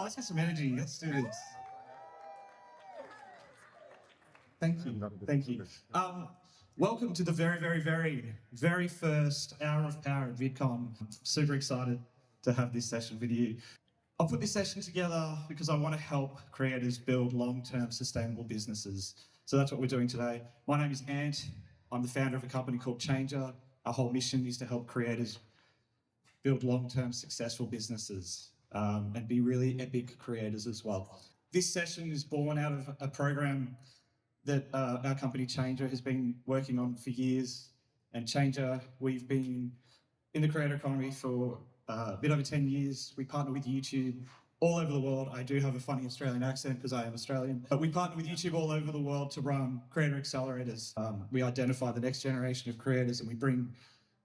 let's get some energy. Let's do this. Thank you. Welcome to the very first hour of power at VidCon. Super excited to have this session with you. I've put this session together because I want to help creators build long-term sustainable businesses. So that's what we're doing today. My name is Ant. I'm the founder of a company called Changer. Our whole mission is to help creators build long-term successful businesses and be really epic creators as well. This session is born out of a program that our company Changer has been working on for years. And Changer, we've been in the creator economy for a bit over 10 years. We partner with YouTube all over the world. I do have a funny Australian accent because I am Australian. But we partner with YouTube all over the world to run creator accelerators. We identify the next generation of creators and we bring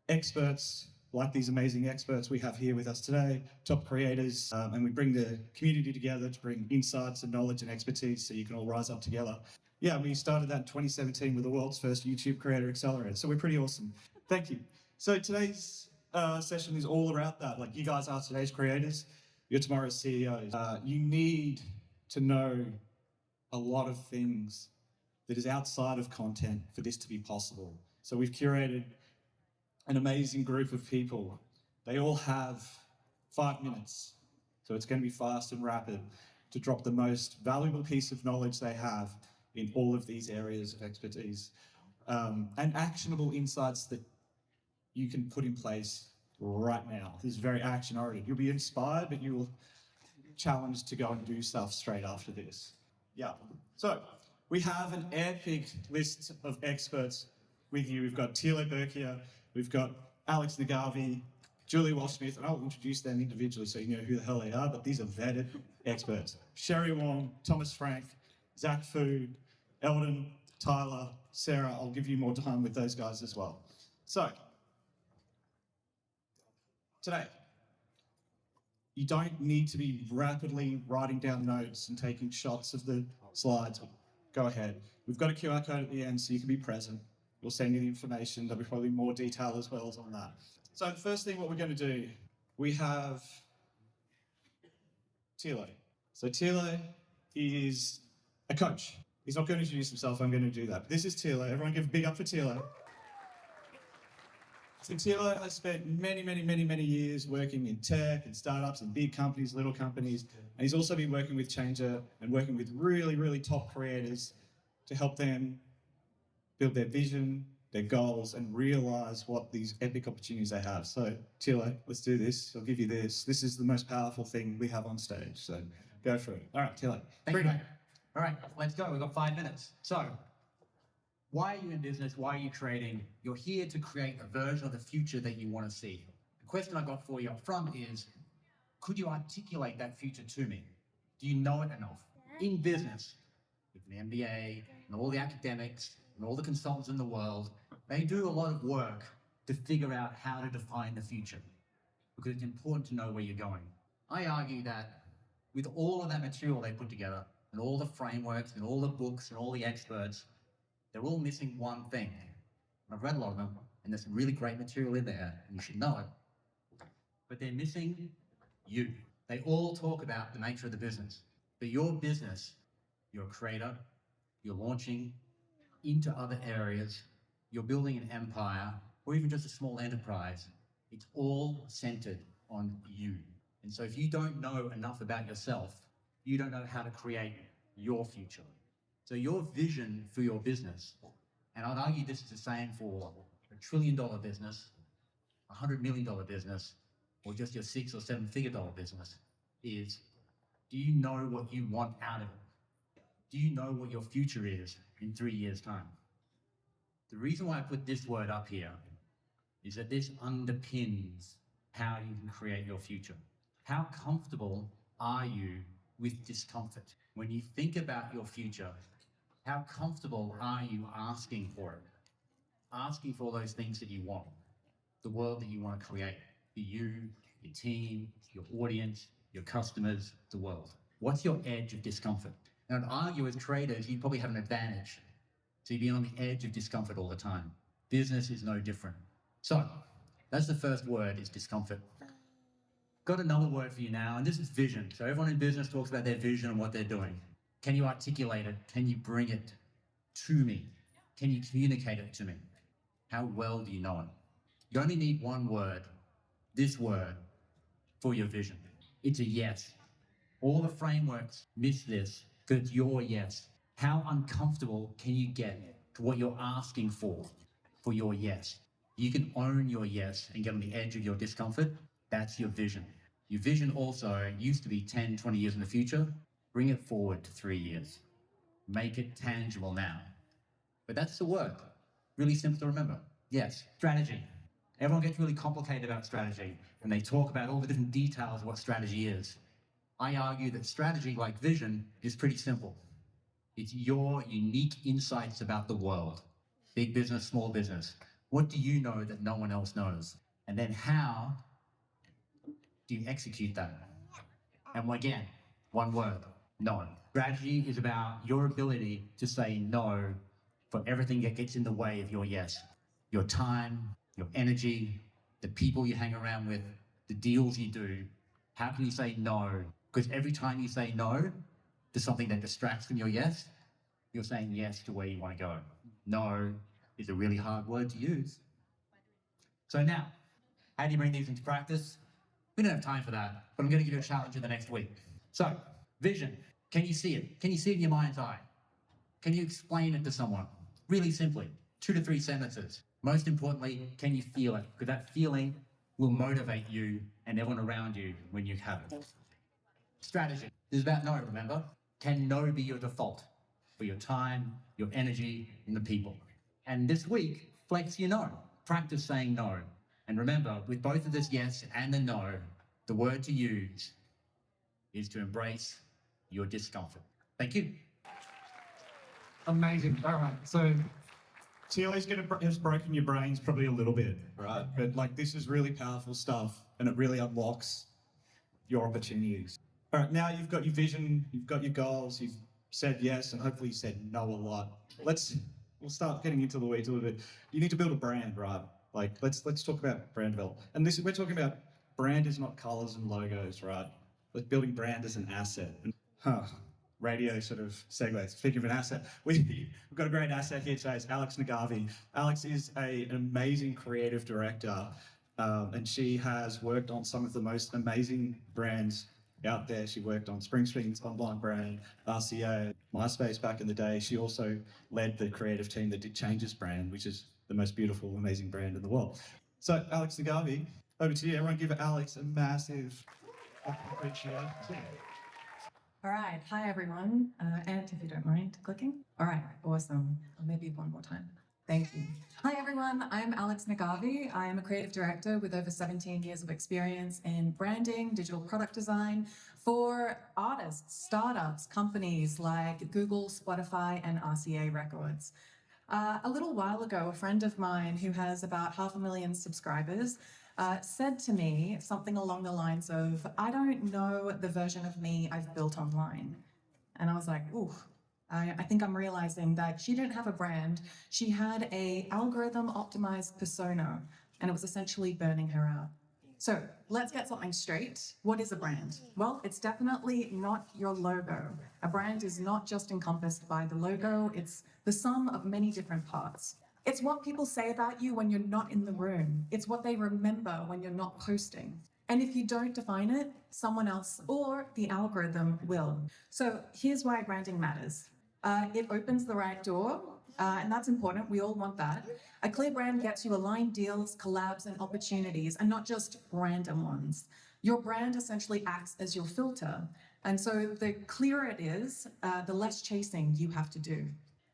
experts like these amazing experts we have here with us today, top creators, and we bring the community together to bring insights and knowledge and expertise so you can all rise up together. Yeah, we started that in 2017 with the world's first YouTube creator accelerator, so we're pretty awesome. Thank you. So today's session is all about that. Like, you guys are today's creators, you're tomorrow's CEOs. You need to know a lot of things that is outside of content for this to be possible. So we've curated an amazing group of people. They all have 5 minutes. So it's going to be fast and rapid to drop the most valuable piece of knowledge they have in all of these areas of expertise. And actionable insights that you can put in place right now. This is very action-oriented. You'll be inspired, but you will challenged to go and do stuff straight after this. Yeah. So we have an epic list of experts with you. We've got Teilo here, we've got Alex Naghavi, Julie Walsh-Smith, and I'll introduce them individually so you know who the hell they are, but these are vetted experts. Sherry Wong, Thomas Frank, Zackary Fu, Elden, Teilo, Sarah. I'll give you more time with those guys as well. So, today, you don't need to be rapidly writing down notes and taking shots of the slides. Go ahead. We've got a QR code at the end so you can be present. We'll send you the information. There'll be probably more detail as well on that. So the first thing what we're going to do, we have Teilo. So Teilo is a coach. He's not going to introduce himself, I'm going to do that. This is Teilo. Everyone give a big up for Teilo. So Teilo has spent many years working in tech and startups and big companies, little companies. And he's also been working with Changer and working with really top creators to help them build their vision, their goals, and realize what these epic opportunities they have. So Teilo, let's do this. I'll give you this. This is the most powerful thing we have on stage. So go for it. All right, Teilo. Thank you, mate. All right, let's go. We've got 5 minutes. So, why are you in business? Why are you creating? You're here to create a version of the future that you want to see. The question I got for you up front is, could you articulate that future to me? Do you know it enough? In business, with an MBA and all the academics and all the consultants in the world, they do a lot of work to figure out how to define the future because it's important to know where you're going. I argue that with all of that material they put together and all the frameworks and all the books and all the experts, they're all missing one thing. I've read a lot of them, and there's some really great material in there, and you should know it. But they're missing you. They all talk about the nature of the business. But your business, you're a creator, you're launching into other areas, you're building an empire, or even just a small enterprise. It's all centered on you. And so if you don't know enough about yourself, you don't know how to create your future. So your vision for your business, and I'd argue this is the same for a $1 trillion business, a $100 million business, or just your 6 or 7 figure dollar business, is, do you know what you want out of it? Do you know what your future is in 3 years' time? The reason why I put this word up here is that this underpins how you can create your future. How comfortable are you with discomfort? When you think about your future, how comfortable are you asking for it? Asking for those things that you want, the world that you want to create, for you, your team, your audience, your customers, the world. What's your edge of discomfort? And I'd argue as traders, you probably have an advantage. So you'd be on the edge of discomfort all the time. Business is no different. So that's the first word, is discomfort. got another word for you now, and this is vision. So everyone in business talks about their vision and what they're doing. Can you articulate it? Can you bring it to me? Can you communicate it to me? How well do you know it? You only need one word, this word, for your vision. It's a yes. All the frameworks miss this because it's your yes. How uncomfortable can you get to what you're asking for your yes? You can own your yes and get on the edge of your discomfort. That's your vision. Your vision also used to be 10, 20 years in the future. Bring it forward to 3 years. Make it tangible now. But that's the word. Really simple to remember. Yes, strategy. Everyone gets really complicated about strategy, and they talk about all the different details of what strategy is. I argue that strategy, like vision, is pretty simple. It's your unique insights about the world. Big business, small business. What do you know that no one else knows? And then how do you execute that? And again, one word, no. Strategy is about your ability to say no for everything that gets in the way of your yes. Your time, your energy, the people you hang around with, the deals you do. How can you say no? Because every time you say no to something that distracts from your yes, you're saying yes to where you want to go. No is a really hard word to use. So now, how do you bring these into practice? We don't have time for that, but I'm going to give you a challenge in the next week. So, vision. Can you see it? Can you see it in your mind's eye? Can you explain it to someone? Really simply, 2 to 3 sentences. Most importantly, can you feel it? Because that feeling will motivate you and everyone around you when you have it. Strategy. This is about no, remember? Can no be your default for your time, your energy, and the people? And this week, flex your no. Practice saying no. And remember, with both of this yes and the no, the word to use is to embrace your discomfort. Thank you. Amazing. All right. So Teilo's has broken your brains probably a little bit, right? But like this is really powerful stuff and it really unlocks your opportunities. All right, now you've got your vision, you've got your goals, you've said yes, and hopefully you said no a lot. We'll start getting into the weeds a little bit. You need to build a brand, right? Like let's talk about brand development. And we're talking about brand is not colors and logos, right? Like building brand as an asset. Radio sort of segue. Speaking of an asset, we've got a great asset here today. It's Alex Naghavi. Alex is an amazing creative director, and she has worked on some of the most amazing brands out there. She worked on Springsteen's online brand, RCA, MySpace back in the day. She also led the creative team that did Change's brand, which is the most beautiful, amazing brand in the world. So, Alex Naghavi, over to you. Everyone give Alex a massive appreciation. All right, hi everyone. And if you don't mind clicking. All right, awesome. Or maybe one more time. Thank you. Hi everyone, I'm Alex Naghavi. I am a creative director with over 17 years of experience in branding, digital product design for artists, startups, companies like Google, Spotify, and RCA Records. A little while ago, a friend of mine who has about 500,000 subscribers said to me something along the lines of, I don't know the version of me I've built online. And I was like, ooh, I think I'm realizing that she didn't have a brand. She had a algorithm optimized persona, and it was essentially burning her out. So let's get something straight. What is a brand? Well, it's definitely not your logo. A brand is not just encompassed by the logo. It's the sum of many different parts. It's what people say about you when you're not in the room. It's what they remember when you're not posting. And if you don't define it, someone else or the algorithm will. So here's why branding matters. It opens the right door, and that's important. We all want that. A clear brand gets you aligned deals, collabs, and opportunities, and not just random ones. Your brand essentially acts as your filter. And so the clearer it is, the less chasing you have to do.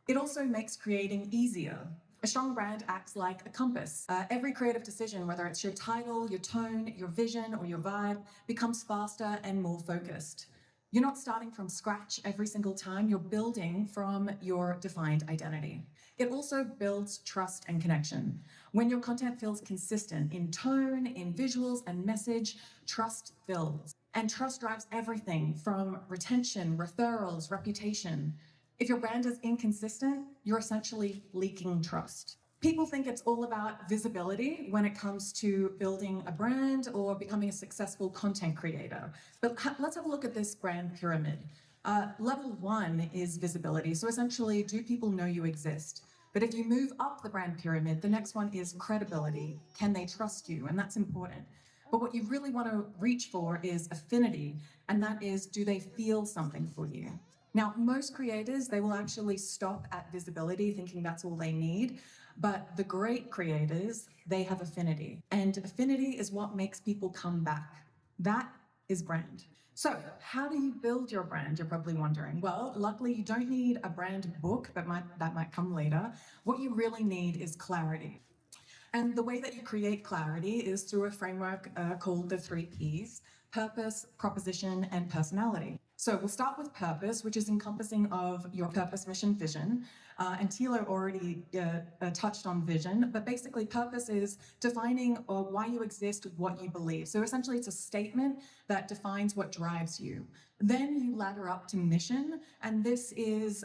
It also makes creating easier. A strong brand acts like a compass. Every creative decision, whether it's your title, your tone, your vision, or your vibe, becomes faster and more focused. You're not starting from scratch every single time, you're building from your defined identity. It also builds trust and connection. When your content feels consistent in tone, in visuals, and message, trust builds. And trust drives everything from retention, referrals, reputation. If your brand is inconsistent, you're essentially leaking trust. People think it's all about visibility when it comes to building a brand or becoming a successful content creator. But let's have a look at this brand pyramid. Level 1 is visibility. So essentially, do people know you exist? But if you move up the brand pyramid, the next one is credibility. Can they trust you? And that's important. But what you really want to reach for is affinity, and that is, do they feel something for you? Now, most creators, they will actually stop at visibility, thinking that's all they need. But the great creators, they have affinity. And affinity is what makes people come back. That is brand. So how do you build your brand, you're probably wondering? Well, luckily you don't need a brand book, but that might come later. What you really need is clarity. And the way that you create clarity is through a framework called the 3 Ps: purpose, proposition, and personality. So we'll start with purpose, which is encompassing of your purpose, mission, vision. And Teilo already touched on vision, but basically purpose is defining why you exist, what you believe. So essentially it's a statement that defines what drives you. Then you ladder up to mission, and this is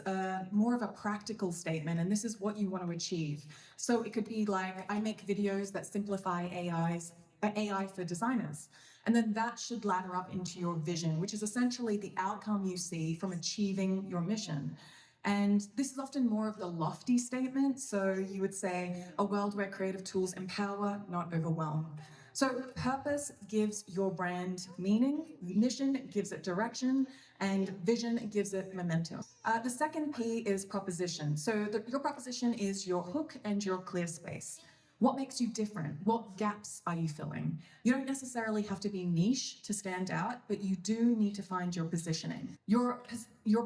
more of a practical statement, and this is what you want to achieve. So it could be like, I make videos that simplify AI for designers. And then that should ladder up into your vision, which is essentially the outcome you see from achieving your mission. And this is often more of the lofty statement. So you would say, a world where creative tools empower, not overwhelm. So purpose gives your brand meaning, mission gives it direction, and vision gives it momentum. The second P is proposition. So your proposition is your hook and your clear space. What makes you different? What gaps are you filling? You don't necessarily have to be niche to stand out, but you do need to find your positioning. Your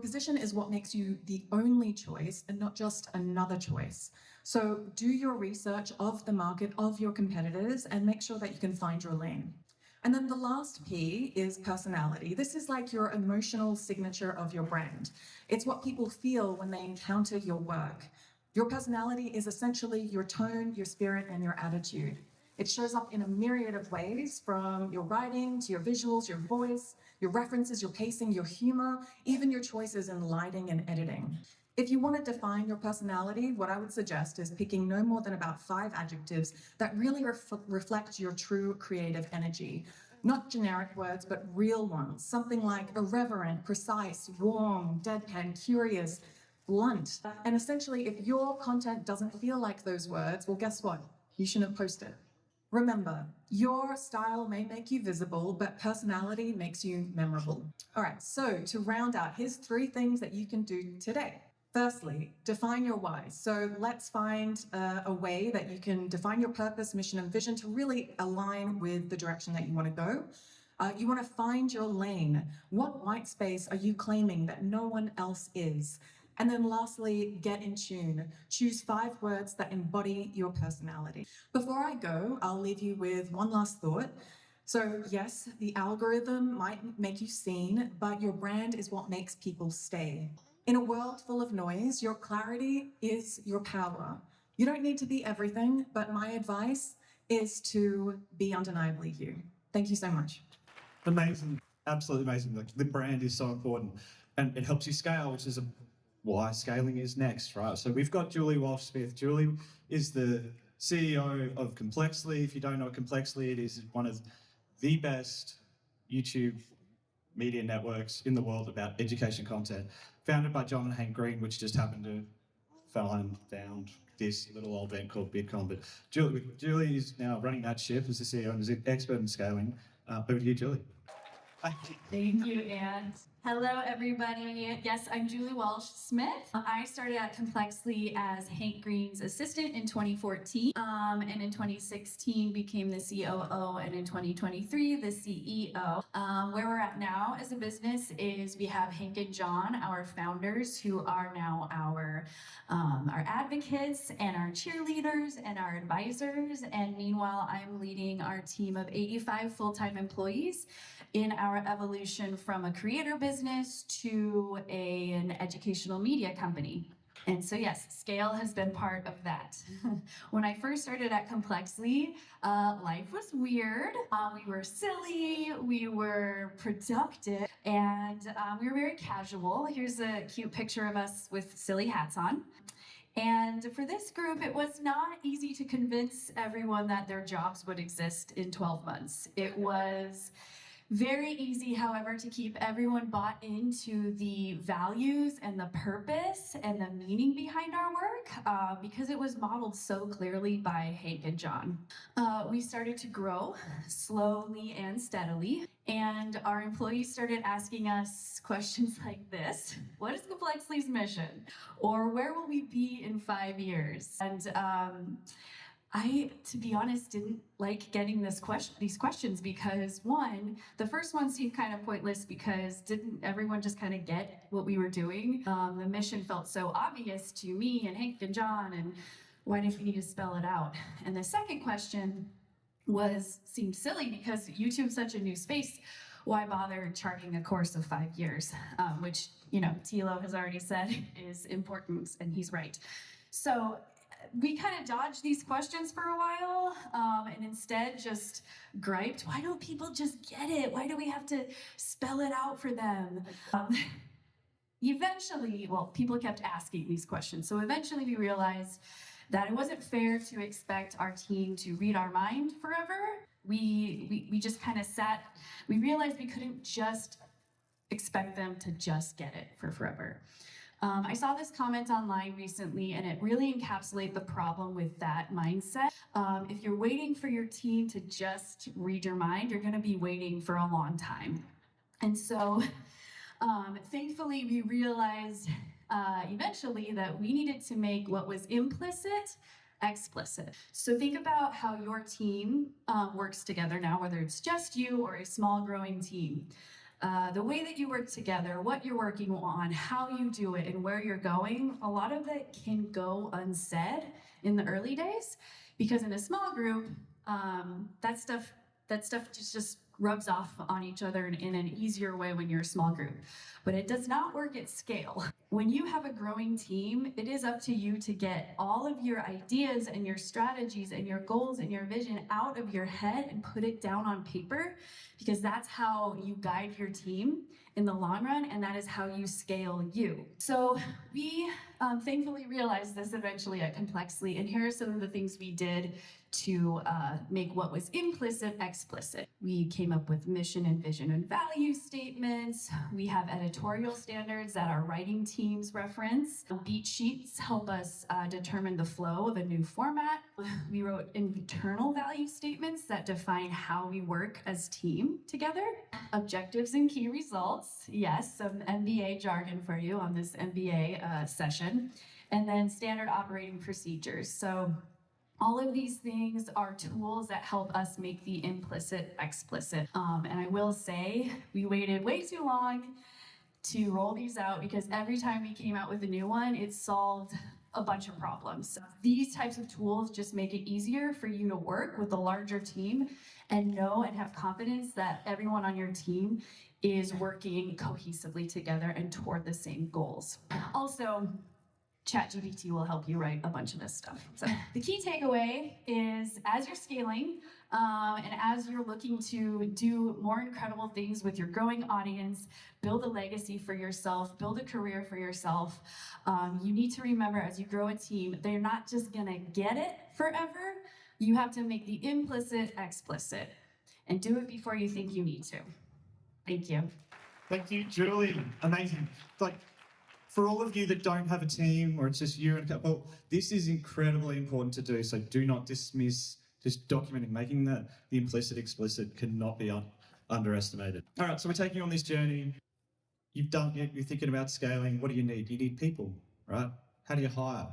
position is what makes you the only choice and not just another choice. So do your research of the market, of your competitors, and make sure that you can find your lane. And then the last P is personality. This is like your emotional signature of your brand. It's what people feel when they encounter your work. Your personality is essentially your tone, your spirit, and your attitude. It shows up in a myriad of ways, from your writing to your visuals, your voice, your references, your pacing, your humor, even your choices in lighting and editing. If you want to define your personality, what I would suggest is picking no more than about 5 adjectives that really reflect your true creative energy. Not generic words, but real ones. Something like irreverent, precise, warm, deadpan, curious, blunt. And essentially, if your content doesn't feel like those words, well, guess what? You shouldn't post it. Remember, your style may make you visible, but personality makes you memorable. All right, so to round out, here's 3 things that you can do today. Firstly, define your why. So let's find a way that you can define your purpose, mission, and vision to really align with the direction that you want to go. You want to find your lane. What white space are you claiming that no one else is? And then lastly, get in tune. Choose 5 words that embody your personality. Before I go, I'll leave you with one last thought. So yes, the algorithm might make you seen, but your brand is what makes people stay. In a world full of noise, your clarity is your power. You don't need to be everything, but my advice is to be undeniably you. Thank you so much. Amazing, absolutely amazing. Like, the brand is so important, and it helps you scale, which is why scaling is next, right? So we've got Julie Walsh-Smith. Julie is the CEO of Complexly. If you don't know Complexly, it is one of the best YouTube media networks in the world about education content, founded by John and Hank Green, which just happened to found this little old event called VidCon. But Julie is now running that ship as the CEO and is an expert in scaling. Over to you, Julie. Thank you, Anne. Hello, everybody. Yes, I'm Julie Walsh-Smith. I started at Complexly as Hank Green's assistant in 2014, and in 2016 became the COO, and in 2023 the CEO. Where we're at now as a business is we have Hank and John, our founders, who are now our advocates and our cheerleaders and our advisors. And meanwhile, I'm leading our team of 85 full-time employees in our evolution from a creator business to an educational media company. And so yes, scale has been part of that. When I first started at Complexly, life was weird. We were silly, we were productive, and we were very casual. Here's a cute picture of us with silly hats on. And for this group, it was not easy to convince everyone that their jobs would exist in 12 months. It was very easy, however, to keep everyone bought into the values and the purpose and the meaning behind our work because it was modeled so clearly by Hank and John. We started to grow slowly and steadily, and our employees started asking us questions like this: what is Complexly's mission? Or where will we be in 5 years? And I, to be honest, didn't like getting these questions because, one, the first one seemed kind of pointless because didn't everyone just kind of get what we were doing? The mission felt so obvious to me and Hank and John, and why did we need to spell it out? And the second question seemed silly because YouTube's such a new space. Why bother charging a course of 5 years? Which, Teilo has already said is important, and he's right. So we kind of dodged these questions for a while and instead just griped, why don't people just get it? Why do we have to spell it out for them? Eventually, people kept asking these questions. So eventually we realized that it wasn't fair to expect our team to read our mind forever. We just kind of we realized we couldn't just expect them to just get it for forever. I saw this comment online recently, and it really encapsulates the problem with that mindset. If you're waiting for your team to just read your mind, you're going to be waiting for a long time. And so, thankfully, we realized eventually that we needed to make what was implicit explicit. So think about how your team works together now, whether it's just you or a small growing team. The way that you work together, what you're working on, how you do it, and where you're going, a lot of it can go unsaid in the early days, because in a small group, that stuff just rubs off on each other in an easier way when you're a small group. But it does not work at scale. When you have a growing team, it is up to you to get all of your ideas and your strategies and your goals and your vision out of your head and put it down on paper, because that's how you guide your team in the long run, and that is how you scale you. So we thankfully realized this eventually at Complexly, and here are some of the things we did to make what was implicit explicit. We came up with mission and vision and value statements. We have editorial standards that our writing teams reference. Beat sheets help us determine the flow of a new format. We wrote internal value statements that define how we work as team together. Objectives and key results. Yes, some MBA jargon for you on this MBA session. And then standard operating procedures. So all of these things are tools that help us make the implicit explicit. And I will say, we waited way too long to roll these out because every time we came out with a new one, it solved a bunch of problems. These types of tools just make it easier for you to work with a larger team and know and have confidence that everyone on your team is working cohesively together and toward the same goals. Also, ChatGPT will help you write a bunch of this stuff. So the key takeaway is, as you're scaling and as you're looking to do more incredible things with your growing audience, build a legacy for yourself, build a career for yourself, you need to remember, as you grow a team, they're not just gonna get it forever. You have to make the implicit explicit, and do it before you think you need to. Thank you. Thank you, Julie. Amazing. For all of you that don't have a team, or it's just you and a couple, this is incredibly important to do. So do not dismiss just documenting. Making the implicit explicit cannot be underestimated. All right, so we're taking you on this journey. You're thinking about scaling. What do you need? You need people, right? How do you hire?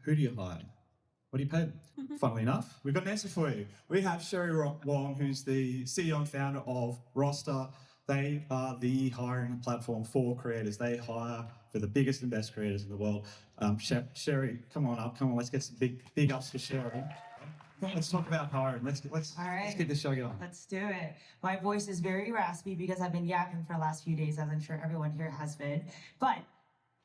Who do you hire? What do you pay them? Funnily enough, we've got an answer for you. We have Sherry Wong, who's the CEO and founder of Roster. They are the hiring platform for creators. They hire for the biggest and best creators in the world. Sherry, come on up. Come on, let's get some big ups for Sherry. Let's talk about hiring. Let's get this show going. Let's do it. My voice is very raspy because I've been yapping for the last few days, as I'm sure everyone here has been. But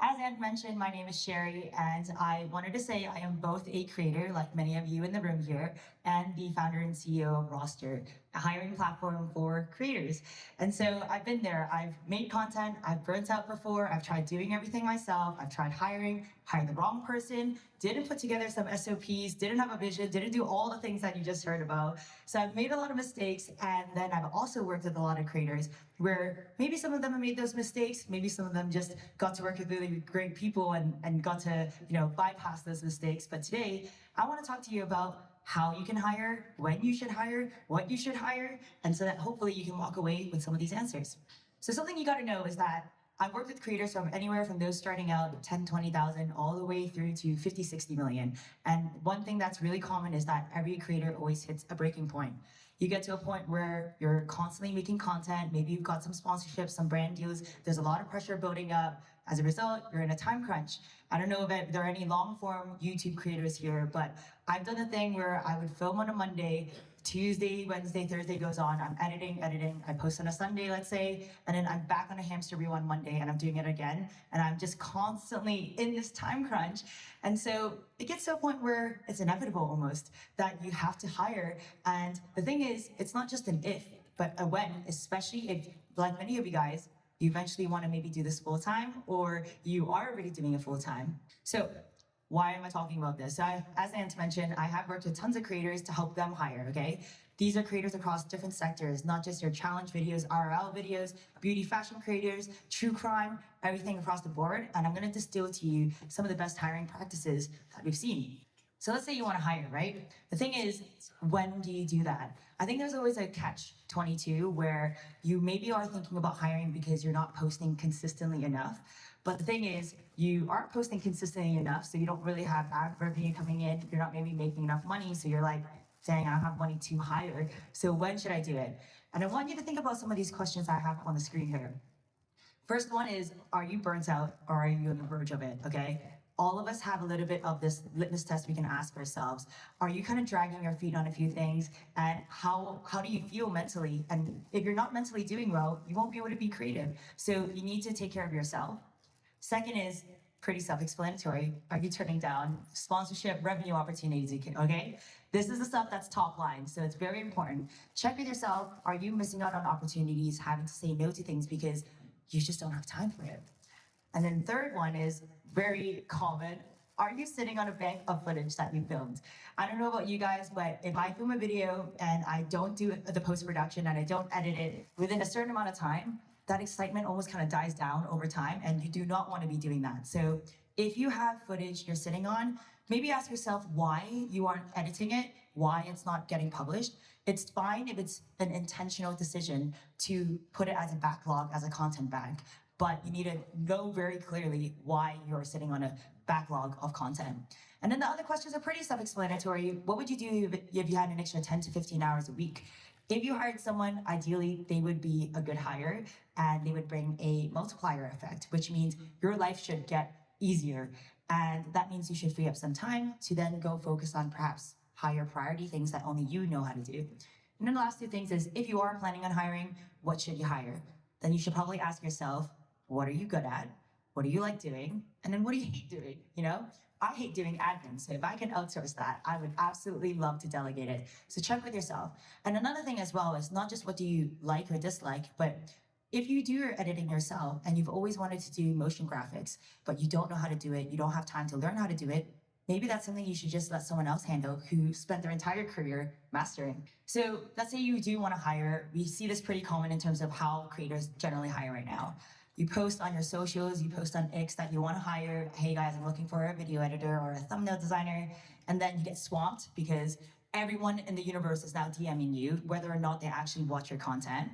as Ant mentioned, my name is Sherry, and I wanted to say I am both a creator, like many of you in the room here, and the founder and CEO of Roster, a hiring platform for creators. And so I've been there. I've made content. I've burnt out before. I've tried doing everything myself. I've tried hired the wrong person, didn't put together some SOPs, didn't have a vision, didn't do all the things that you just heard about. So I've made a lot of mistakes. And then I've also worked with a lot of creators where maybe some of them have made those mistakes. Maybe some of them just got to work with really great people and got to, bypass those mistakes. But today, I want to talk to you about how you can hire, when you should hire, what you should hire, and so that hopefully you can walk away with some of these answers. So something you got to know is that I've worked with creators from anywhere from those starting out 10, 20,000 all the way through to 50, 60 million. And one thing that's really common is that every creator always hits a breaking point. You get to a point where you're constantly making content, maybe you've got some sponsorships, some brand deals, there's a lot of pressure building up. As a result, you're in a time crunch. I don't know if there are any long form YouTube creators here, but I've done a thing where I would film on a Monday, Tuesday, Wednesday, Thursday goes on, I'm editing, I post on a Sunday, let's say, and then I'm back on a hamster wheel on Monday and I'm doing it again. And I'm just constantly in this time crunch. And so it gets to a point where it's inevitable almost that you have to hire. And the thing is, it's not just an if, but a when, especially if, like many of you guys, you eventually want to maybe do this full time or you are already doing it full time. So why am I talking about this? So as Ant mentioned, I have worked with tons of creators to help them hire, okay? These are creators across different sectors, not just your challenge videos, RL videos, beauty fashion creators, true crime, everything across the board. And I'm gonna distill to you some of the best hiring practices that we've seen. So let's say you wanna hire, right? The thing is, when do you do that? I think there's always a catch-22 where you maybe are thinking about hiring because you're not posting consistently enough. But the thing is, you aren't posting consistently enough, so you don't really have ad revenue coming in. You're not maybe making enough money, so you're like, dang, I don't have money to hire. So when should I do it? And I want you to think about some of these questions I have on the screen here. First one is, are you burnt out or are you on the verge of it, okay? All of us have a little bit of this litmus test we can ask ourselves. Are you kind of dragging your feet on a few things? And how do you feel mentally? And if you're not mentally doing well, you won't be able to be creative. So you need to take care of yourself. Second is pretty self-explanatory. Are you turning down sponsorship, revenue opportunities, okay? This is the stuff that's top line, so it's very important. Check with yourself, are you missing out on opportunities, having to say no to things because you just don't have time for it? And then third one is very common. Are you sitting on a bank of footage that you filmed? I don't know about you guys, but if I film a video and I don't do the post-production and I don't edit it within a certain amount of time, that excitement almost kind of dies down over time, and you do not want to be doing that. So if you have footage you're sitting on, maybe ask yourself why you aren't editing it, why it's not getting published. It's fine if it's an intentional decision to put it as a backlog, as a content bank, but you need to know very clearly why you're sitting on a backlog of content. And then the other questions are pretty self-explanatory. What would you do if you had an extra 10 to 15 hours a week? If you hired someone, ideally, they would be a good hire and they would bring a multiplier effect, which means your life should get easier. And that means you should free up some time to then go focus on perhaps higher priority things that only you know how to do. And then the last two things is, if you are planning on hiring, what should you hire? Then you should probably ask yourself, what are you good at? What do you like doing? And then what do you hate doing, I hate doing admin, so if I can outsource that, I would absolutely love to delegate it. So check with yourself. And another thing as well is not just what do you like or dislike, but if you do your editing yourself and you've always wanted to do motion graphics, but you don't know how to do it, you don't have time to learn how to do it, maybe that's something you should just let someone else handle who spent their entire career mastering. So let's say you do want to hire. We see this pretty common in terms of how creators generally hire right now. You post on your socials, you post on X that you want to hire, hey guys, I'm looking for a video editor or a thumbnail designer, and then you get swamped because everyone in the universe is now DMing you, whether or not they actually watch your content.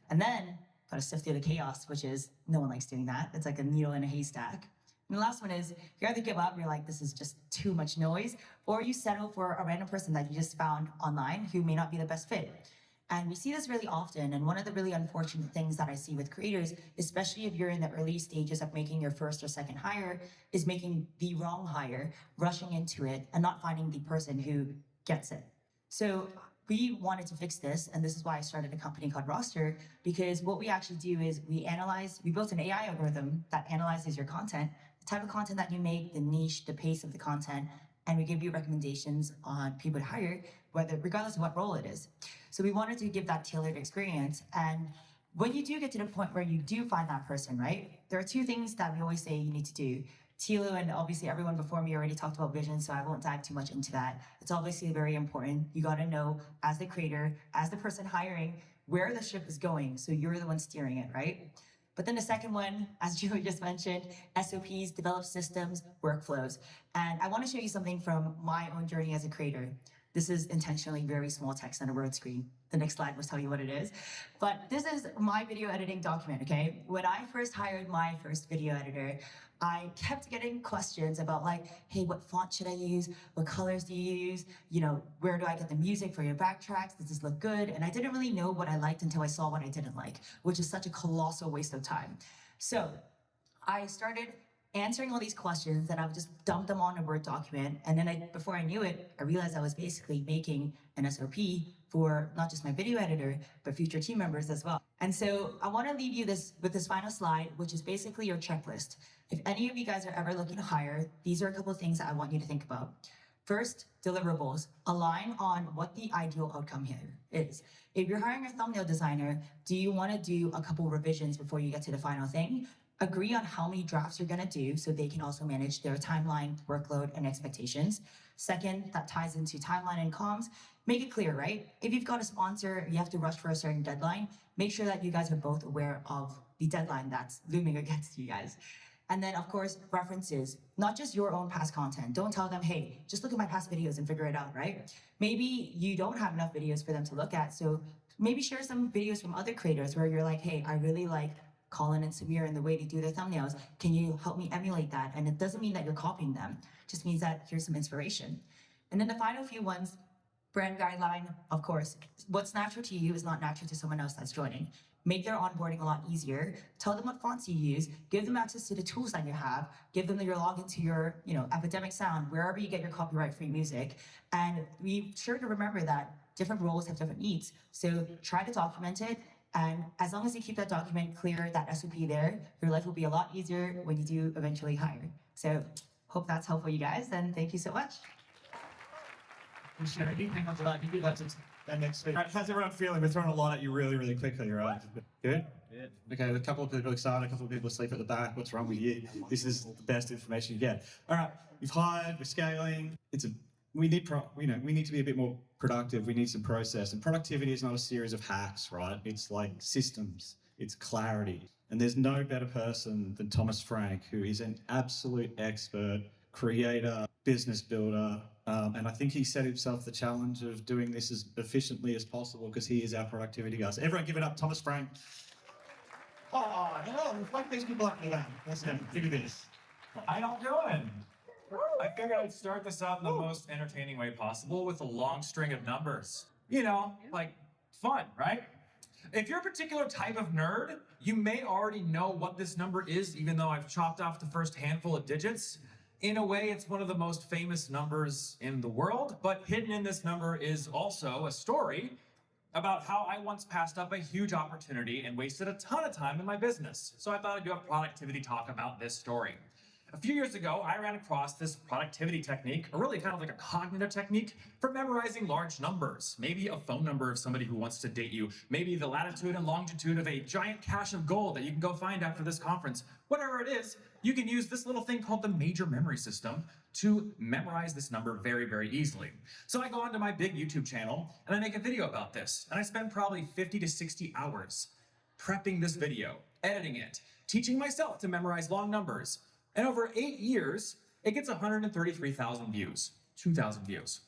And then, gotta sift through the chaos, which is, no one likes doing that. It's like a needle in a haystack. And the last one is, you either give up, you're like, this is just too much noise, or you settle for a random person that you just found online who may not be the best fit. And we see this really often, and one of the really unfortunate things that I see with creators, especially if you're in the early stages of making your first or second hire, is making the wrong hire, rushing into it, and not finding the person who gets it. So we wanted to fix this, and this is why I started a company called Roster, because what we actually do is we built an AI algorithm that analyzes your content, the type of content that you make, the niche, the pace of the content, and we give you recommendations on people to hire regardless of what role it is. So we wanted to give that tailored experience. And when you do get to the point where you do find that person, right, there are two things that we always say you need to do. Teilo and obviously everyone before me already talked about vision, so I won't dive too much into that. It's obviously very important. You got to know, as the creator, as the person hiring, where the ship is going, so you're the one steering it, right? But then the second one, as Julie just mentioned, SOPs, develop systems, workflows. And I want to show you something from my own journey as a creator. This is intentionally very small text on a word screen. The next slide will tell you what it is. But this is my video editing document, okay? When I first hired my first video editor, I kept getting questions about like, hey, what font should I use? What colors do you use? You know, where do I get the music for your backtracks? Does this look good? And I didn't really know what I liked until I saw what I didn't like, which is such a colossal waste of time. So I started answering all these questions and I would just dump them on a Word document. And then before I knew it, I realized I was basically making an SOP for not just my video editor, but future team members as well. And so I want to leave you with this final slide, which is basically your checklist. If any of you guys are ever looking to hire, these are a couple of things that I want you to think about. First, deliverables. Align on what the ideal outcome here is. If you're hiring a thumbnail designer, do you want to do a couple revisions before you get to the final thing? Agree on how many drafts you're going to do so they can also manage their timeline, workload, and expectations. Second, that ties into timeline and comms. Make it clear, right? If you've got a sponsor, you have to rush for a certain deadline, make sure that you guys are both aware of the deadline that's looming against you guys. And then, of course, references, not just your own past content. Don't tell them, hey, just look at my past videos and figure it out, right? Maybe you don't have enough videos for them to look at, so maybe share some videos from other creators where you're like, hey, I really like Colin and Samir and the way they do their thumbnails. Can you help me emulate that? And it doesn't mean that you're copying them. It just means that here's some inspiration. And then the final few ones, brand guideline, of course. What's natural to you is not natural to someone else that's joining. Make their onboarding a lot easier. Tell them what fonts you use. Give them access to the tools that you have. Give them your login to your, Epidemic Sound, wherever you get your copyright-free music. And be sure to remember that different roles have different needs. So try to document it. And as long as you keep that document clear, that SOP there, your life will be a lot easier when you do eventually hire. So hope that's helpful, you guys, and thank you so much. How's everyone feeling? We're throwing a lot at you really, really quickly, right? Good? Okay, a couple of people excited, a couple of people asleep at the back. What's wrong with you? This is the best information you get. All right, you've hired, we're scaling. We need to be a bit more productive. We need some process. And productivity is not a series of hacks, right? It's like systems. It's clarity. And there's no better person than Thomas Frank, who is an absolute expert, creator, business builder. And I think he set himself the challenge of doing this as efficiently as possible because he is our productivity guy. So everyone give it up, Thomas Frank. Oh, hello. Like these people up here. Let's do this. How y'all doing? I figured I'd start this out in the most entertaining way possible with a long string of numbers. Like fun, right? If you're a particular type of nerd, you may already know what this number is, even though I've chopped off the first handful of digits. In a way, it's one of the most famous numbers in the world, but hidden in this number is also a story about how I once passed up a huge opportunity and wasted a ton of time in my business. So I thought I'd do a productivity talk about this story. A few years ago, I ran across this productivity technique, or really kind of like a cognitive technique for memorizing large numbers. Maybe a phone number of somebody who wants to date you. Maybe the latitude and longitude of a giant cache of gold that you can go find after this conference. Whatever it is, you can use this little thing called the major memory system to memorize this number very, very easily. So I go onto my big YouTube channel and I make a video about this. And I spend probably 50 to 60 hours prepping this video, editing it, teaching myself to memorize long numbers. And over 8 years, it gets 133,000 views, 2,000 views,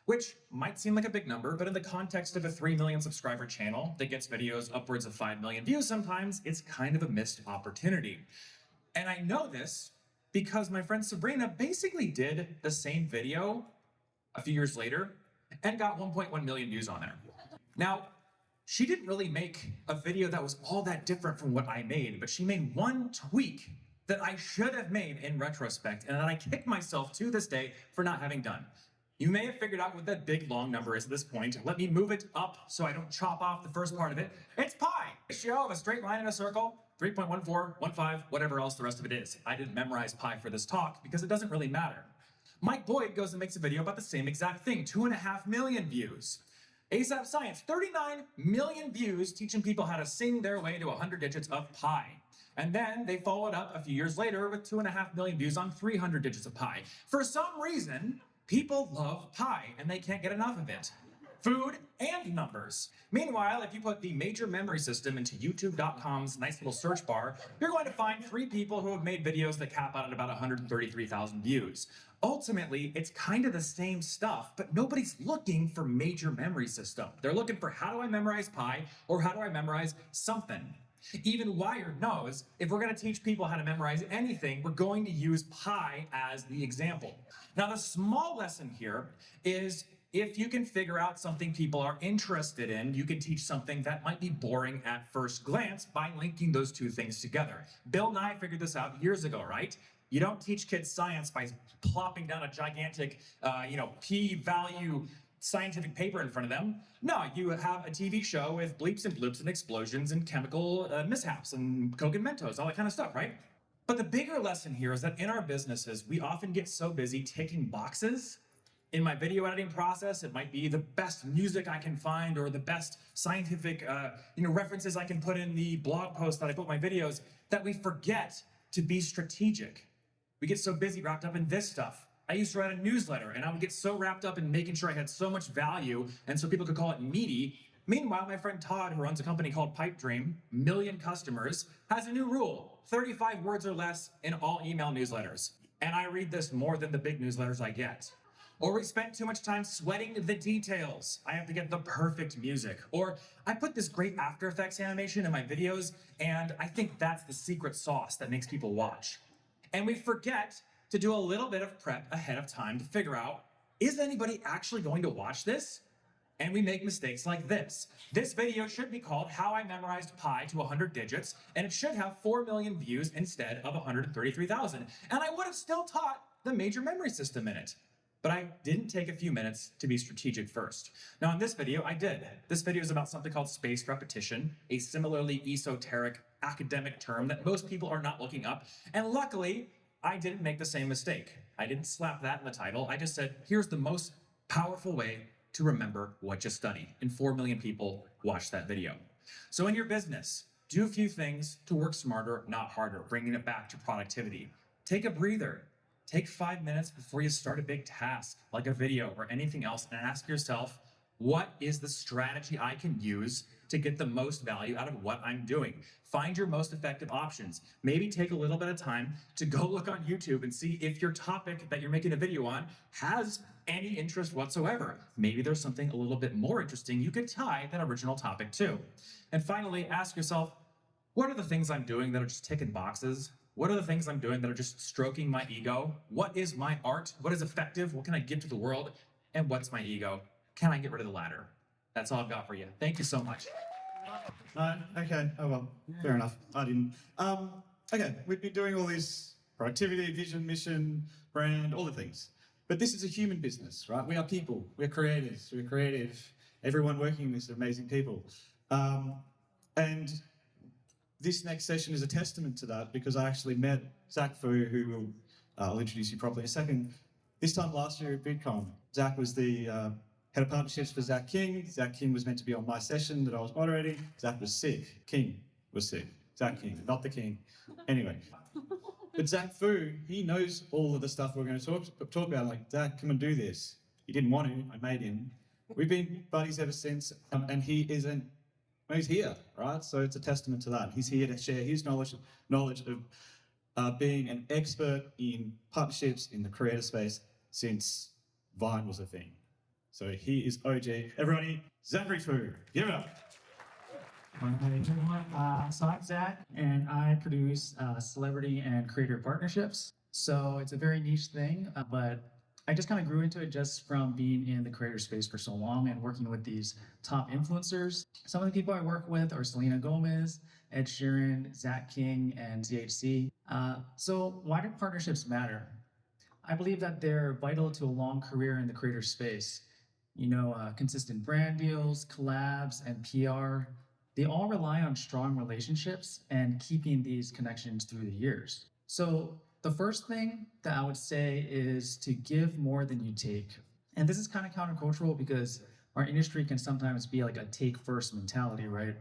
which might seem like a big number, but in the context of a 3 million subscriber channel that gets videos upwards of 5 million views sometimes, it's kind of a missed opportunity. And I know this because my friend Sabrina basically did the same video a few years later and got 1.1 million views on there. Now, she didn't really make a video that was all that different from what I made, but she made one tweak that I should have made in retrospect, and that I kick myself to this day for not having done. You may have figured out what that big long number is at this point. Let me move it up so I don't chop off the first part of it. It's pi! Ratio of a straight line and a circle, 3.1415, whatever else the rest of it is. I didn't memorize pi for this talk because it doesn't really matter. Mike Boyd goes and makes a video about the same exact thing, 2.5 million views. ASAP Science, 39 million views teaching people how to sing their way to 100 digits of pi. And then they followed up a few years later with 2.5 million views on 300 digits of pi. For some reason, people love pi and they can't get enough of it. Food and numbers. Meanwhile, if you put the major memory system into youtube.com's nice little search bar, you're going to find 3 people who have made videos that cap out at about 133,000 views. Ultimately, it's kind of the same stuff, but nobody's looking for major memory system. They're looking for how do I memorize pi or how do I memorize something. Even Wired knows if we're going to teach people how to memorize anything, we're going to use pi as the example. Now, the small lesson here is if you can figure out something people are interested in, you can teach something that might be boring at first glance by linking those two things together. Bill Nye figured this out years ago, right? You don't teach kids science by plopping down a gigantic, p-value scientific paper in front of them. No, you have a TV show with bleeps and bloops and explosions and chemical mishaps and Coke and Mentos, all that kind of stuff, right? But the bigger lesson here is that in our businesses, we often get so busy ticking boxes. In my video editing process, it might be the best music I can find or the best scientific references I can put in the blog post that I put my videos, that we forget to be strategic. We get so busy wrapped up in this stuff. I used to write a newsletter and I would get so wrapped up in making sure I had so much value and so people could call it meaty. Meanwhile, my friend Todd, who runs a company called Pipe Dream, 1 million customers, has a new rule, 35 words or less in all email newsletters. And I read this more than the big newsletters I get. Or we spend too much time sweating the details. I have to get the perfect music. Or I put this great After Effects animation in my videos, and I think that's the secret sauce that makes people watch. And we forget to do a little bit of prep ahead of time to figure out, is anybody actually going to watch this? And we make mistakes like this. This video should be called How I Memorized Pi to 100 Digits, and it should have 4 million views instead of 133,000. And I would have still taught the major memory system in it. But I didn't take a few minutes to be strategic first. Now in this video, I did. This video is about something called spaced repetition, a similarly esoteric academic term that most people are not looking up. And luckily, I didn't make the same mistake. I didn't slap that in the title. I just said, here's the most powerful way to remember what you studied. And 4 million people watched that video. So in your business, do a few things to work smarter, not harder, bringing it back to productivity. Take a breather. Take 5 minutes before you start a big task, like a video or anything else, and ask yourself, what is the strategy I can use to get the most value out of what I'm doing? Find your most effective options. Maybe take a little bit of time to go look on YouTube and see if your topic that you're making a video on has any interest whatsoever. Maybe there's something a little bit more interesting you could tie that original topic to. And finally, ask yourself, what are the things I'm doing that are just ticking boxes? What are the things I'm doing that are just stroking my ego? What is my art? What is effective? What can I give to the world? And what's my ego? Can I get rid of the latter? That's all I've got for you. Thank you so much. Okay, oh well, fair enough. I didn't. Okay, we've been doing all this productivity, vision, mission, brand, all the things. But this is a human business, right? We are people, we're creators, we're creative. Everyone working in this are amazing people. And this next session is a testament to that because I actually met Zackary Fu, who I'll introduce you properly in a second. This time last year at VidCon, Zach was the head of partnerships for Zach King. Zach King was meant to be on my session that I was moderating. Zach was sick. King was sick. Zach King, not the king. Anyway, but Zackary Fu, he knows all of the stuff we're going to talk about. Like, Zach, come and do this. He didn't want to. I made him. We've been buddies ever since, and he's here, right? So it's a testament to that. He's here to share his knowledge of being an expert in partnerships in the creator space since Vine was a thing. So he is OG. Everybody, Zackary Fu, give it up. Hi everyone, so I'm Zach, and I produce celebrity and creator partnerships. So it's a very niche thing, but I just kind of grew into it just from being in the creator space for so long and working with these top influencers. Some of the people I work with are Selena Gomez, Ed Sheeran, Zach King, and ZHC. So why do partnerships matter? I believe that they're vital to a long career in the creator space. Consistent brand deals, collabs, and PR, they all rely on strong relationships and keeping these connections through the years. So the first thing that I would say is to give more than you take. And this is kind of countercultural because our industry can sometimes be like a take first mentality, right?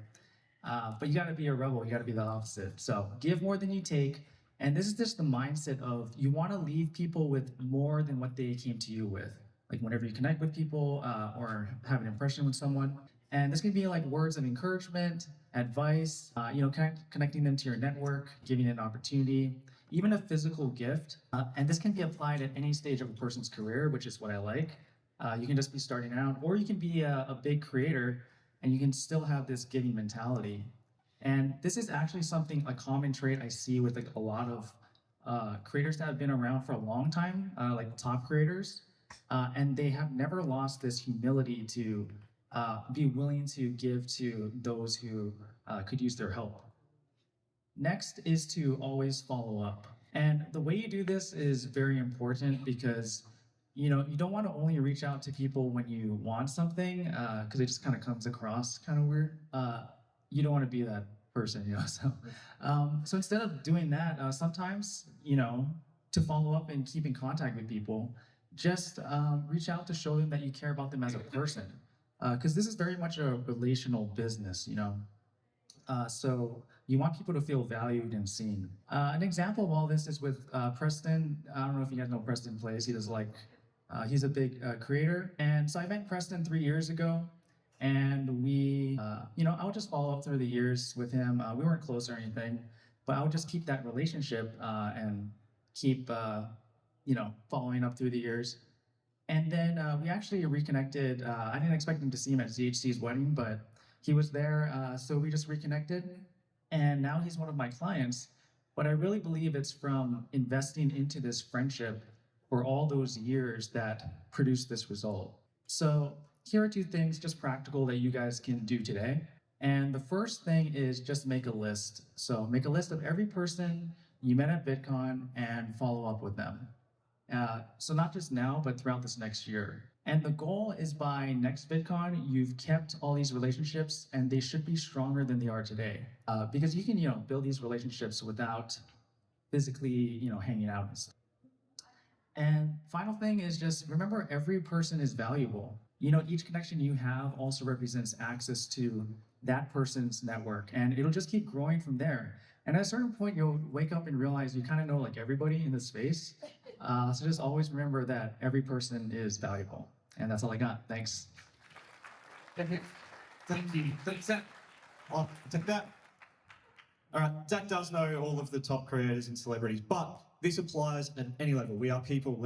But you got to be a rebel. You got to be the opposite. So give more than you take. And this is just the mindset of you want to leave people with more than what they came to you with. Like whenever you connect with people or have an impression with someone. And this can be like words of encouragement, advice, connecting them to your network, giving an opportunity, even a physical gift. And this can be applied at any stage of a person's career, which is what I like. You can just be starting out, or you can be a big creator and you can still have this giving mentality. And this is actually a common trait I see with like a lot of creators that have been around for a long time, like top creators, and they have never lost this humility to be willing to give to those who could use their help. Next is to always follow up. And the way you do this is very important because you don't want to only reach out to people when you want something because it just kind of comes across kind of weird. You don't want to be that person, So instead of doing that, sometimes, to follow up and keep in contact with people, just reach out to show them that you care about them as a person. Because this is very much a relational business, So you want people to feel valued and seen. An example of all this is with Preston. I don't know if you guys know Preston Plays. He does he's a big creator. And so I met Preston 3 years ago. And we, I would just follow up through the years with him. We weren't close or anything, but I would just keep that relationship and keep, following up through the years. And then we actually reconnected. I didn't expect him to see him at ZHC's wedding, but he was there. So we just reconnected. And now he's one of my clients. But I really believe it's from investing into this friendship for all those years that produced this result. So here are 2 things, just practical, that you guys can do today. And the first thing is just make a list. So make a list of every person you met at VidCon and follow up with them. So not just now, but throughout this next year. And the goal is by next VidCon, you've kept all these relationships and they should be stronger than they are today. Because you can, build these relationships without physically, hanging out and stuff. And final thing is just remember every person is valuable. Each connection you have also represents access to that person's network, and it'll just keep growing from there. And at a certain point, you'll wake up and realize you kind of know everybody in the space. So just always remember that every person is valuable. And that's all I got. Thanks. Thank you. Thanks, Zach. I'll take that. All right, Zach does know all of the top creators and celebrities, but this applies at any level. We are people.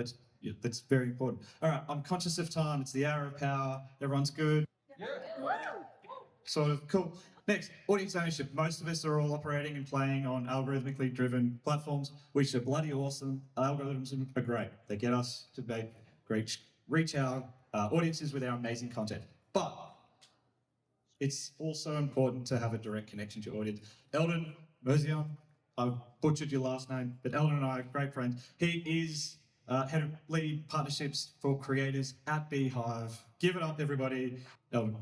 That's very important. All right, I'm conscious of time. It's the hour of power. Everyone's good? Yeah. Sort of, cool. Next, audience ownership. Most of us are all operating and playing on algorithmically driven platforms, which are bloody awesome. Algorithms are great. They get us to reach our audiences with our amazing content. But it's also important to have a direct connection to your audience. Elden Mirzoian, I've butchered your last name, but Elden and I are great friends. He is head of lead partnerships for creators at Beehive. Give it up, everybody. Elden.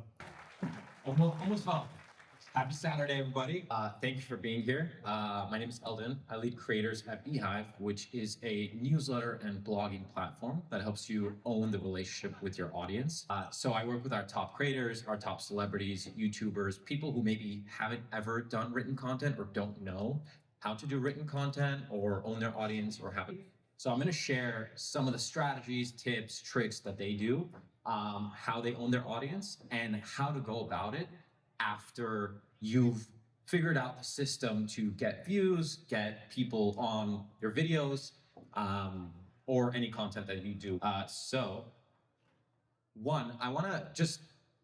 Almost well. Happy Saturday, everybody. Thank you for being here. My name is Elden. I lead creators at Beehive, which is a newsletter and blogging platform that helps you own the relationship with your audience. So I work with our top creators, our top celebrities, YouTubers, people who maybe haven't ever done written content or don't know how to do written content or own their audience or haven't. So I'm going to share some of the strategies, tips, tricks that they do, how they own their audience, and how to go about it after you've figured out the system to get views, get people on your videos, or any content that you do. So, one, I want to just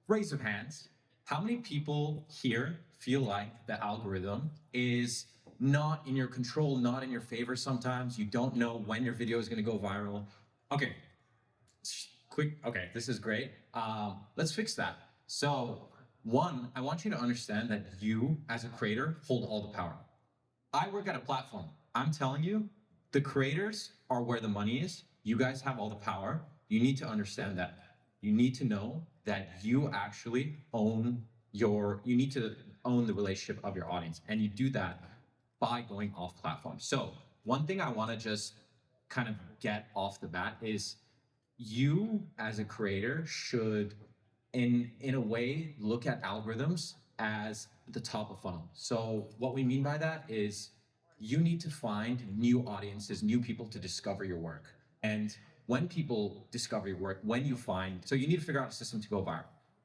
raise your hands. How many people here feel like the algorithm is not in your control, not in your favor sometimes? You don't know when your video is going to go viral. Okay, quick. Okay, this is great. Let's fix that. So, one, I want you to understand that you, as a creator, hold all the power. I work at a platform. I'm telling you, the creators are where the money is. You guys have all the power. You need to understand that. You need to know that you actually own you need to own the relationship of your audience. And you do that by going off platform. So one thing I want to just kind of get off the bat is you as a creator should in a way look at algorithms as the top of funnel. So what we mean by that is you need to find new audiences, new people to discover your work. And when people discover your work, so you need to figure out a system to go viral.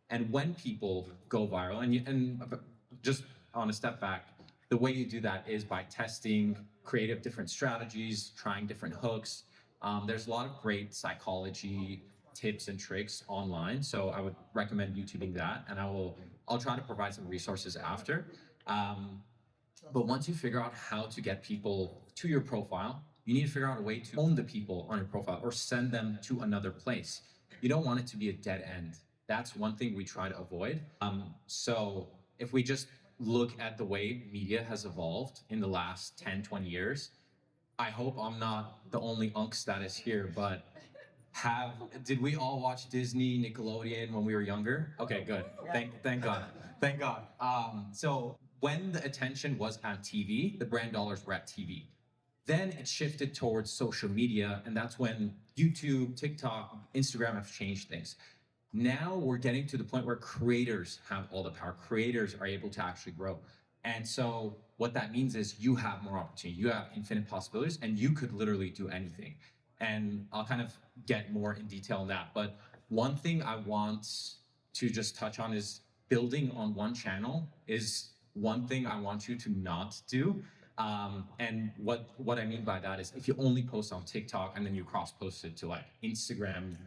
And when people go viral, and just on a step back, the way you do that is by testing creative different strategies, trying different hooks. There's a lot of great psychology tips and tricks online, so I would recommend YouTubing that, and I'll try to provide some resources after. But once you figure out how to get people to your profile, you need to figure out a way to own the people on your profile or send them to another place. You don't want it to be a dead end. That's one thing we try to avoid. So if we just look at the way media has evolved in the last 10, 20 years, I hope I'm not the only unks that is here, but did we all watch Disney, Nickelodeon when we were younger? Okay, good. Thank God. Thank God. So when the attention was at TV, the brand dollars were at TV. Then it shifted towards social media, and that's when YouTube, TikTok, Instagram have changed things. Now we're getting to the point where creators have all the power. Creators are able to actually grow. And so what that means is you have more opportunity, you have infinite possibilities, and you could literally do anything. And I'll kind of get more in detail on that. But one thing I want to just touch on is building on one channel is one thing I want you to not do. And what I mean by that is if you only post on TikTok and then you cross-post it to like Instagram,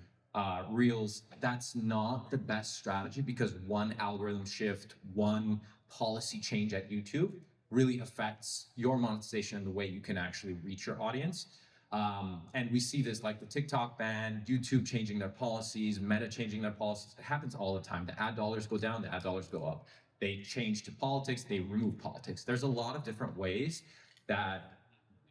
Reels, that's not the best strategy because one algorithm shift, one policy change at YouTube really affects your monetization and the way you can actually reach your audience. And we see this like the TikTok ban, YouTube changing their policies, Meta changing their policies. It happens all the time. The ad dollars go down, the ad dollars go up. They change to politics, they remove politics. There's a lot of different ways that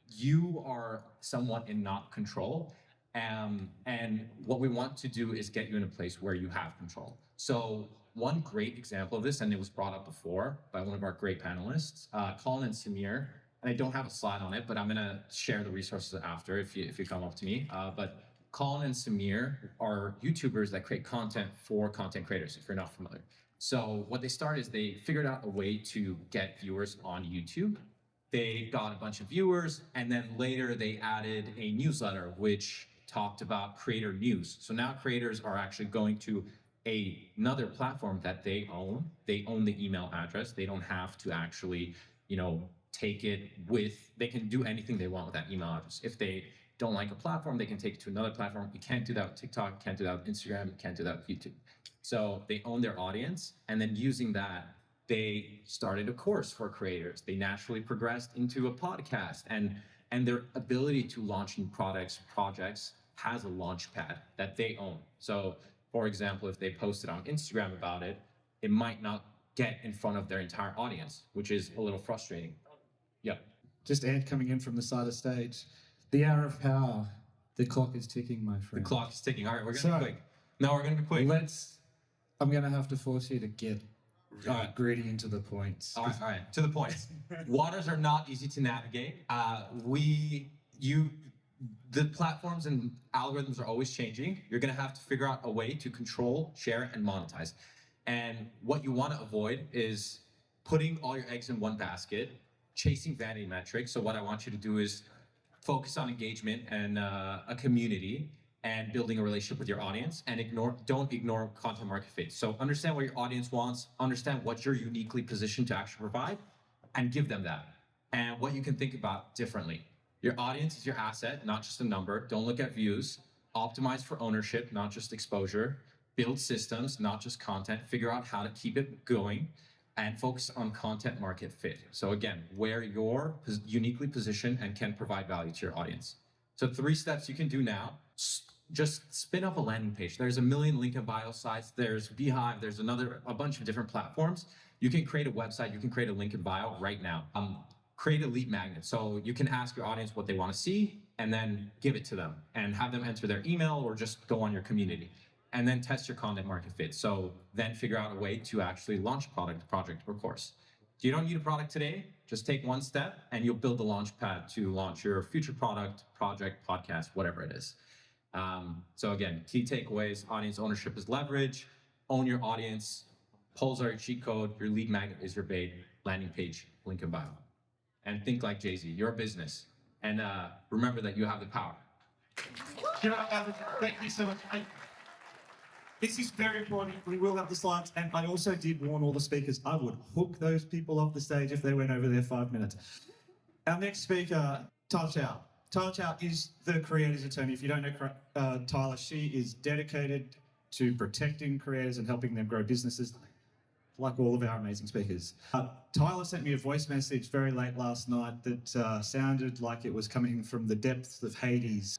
you are somewhat in not control. And what we want to do is get you in a place where you have control. So one great example of this, and it was brought up before by one of our great panelists, Colin and Samir, and I don't have a slide on it, but I'm gonna share the resources after if you come up to me. But Colin and Samir are YouTubers that create content for content creators, if you're not familiar. So what they started is they figured out a way to get viewers on YouTube. They got a bunch of viewers, and then later they added a newsletter, which talked about creator news. So now creators are actually going to another platform that they own. They own the email address. They don't have to actually, take it they can do anything they want with that email address. If they don't like a platform, they can take it to another platform. You can't do that with TikTok, can't do that with Instagram, can't do that with YouTube. So they own their audience, and then using that, they started a course for creators. They naturally progressed into a podcast, and their ability to launch new projects has a launch pad that they own. So for example, if they posted on Instagram about it, it might not get in front of their entire audience, which is a little frustrating. Yeah. Just Ant coming in from the side of stage. The hour of power. The clock is ticking, my friend. The clock is ticking. All right, we're gonna be quick. No, we're gonna be quick. I'm gonna have to force you to get greedy into the points. All right, to the points. Waters are not easy to navigate. The platforms and algorithms are always changing. You're gonna have to figure out a way to control, share, and monetize. And what you wanna avoid is putting all your eggs in one basket, chasing vanity metrics. So what I want you to do is focus on engagement and a community and building a relationship with your audience, and don't ignore content market fit. So understand what your audience wants, understand what you're uniquely positioned to actually provide, and give them that. And what you can think about differently. Your audience is your asset, not just a number. Don't look at views. Optimize for ownership, not just exposure. Build systems, not just content. Figure out how to keep it going, and focus on content market fit. So again, where you're uniquely positioned and can provide value to your audience. So 3 steps you can do now. Just spin up a landing page. There's a million link in bio sites. There's Beehive. There's a bunch of different platforms. You can create a website. You can create a link in bio right now. Create a lead magnet. So you can ask your audience what they want to see and then give it to them and have them enter their email or just go on your community. And then test your content market fit. So then figure out a way to actually launch a product, project, or course. So you don't need a product today. Just take one step and you'll build the launch pad to launch your future product, project, podcast, whatever it is. So again, key takeaways: audience ownership is leverage, own your audience, polls are your cheat code, your lead magnet is your bait, landing page, link in bio. And think like Jay-Z, you're a business. And remember that you have the power. Thank you so much. This is very important. We will have the slides. And I also did warn all the speakers, I would hook those people off the stage if they went over their 5 minutes. Our next speaker, Teilo Chou. Teilo Chou is the creator's attorney. If you don't know Tyler, she is dedicated to protecting creators and helping them grow businesses, like all of our amazing speakers. Tyler sent me a voice message very late last night that sounded like it was coming from the depths of Hades.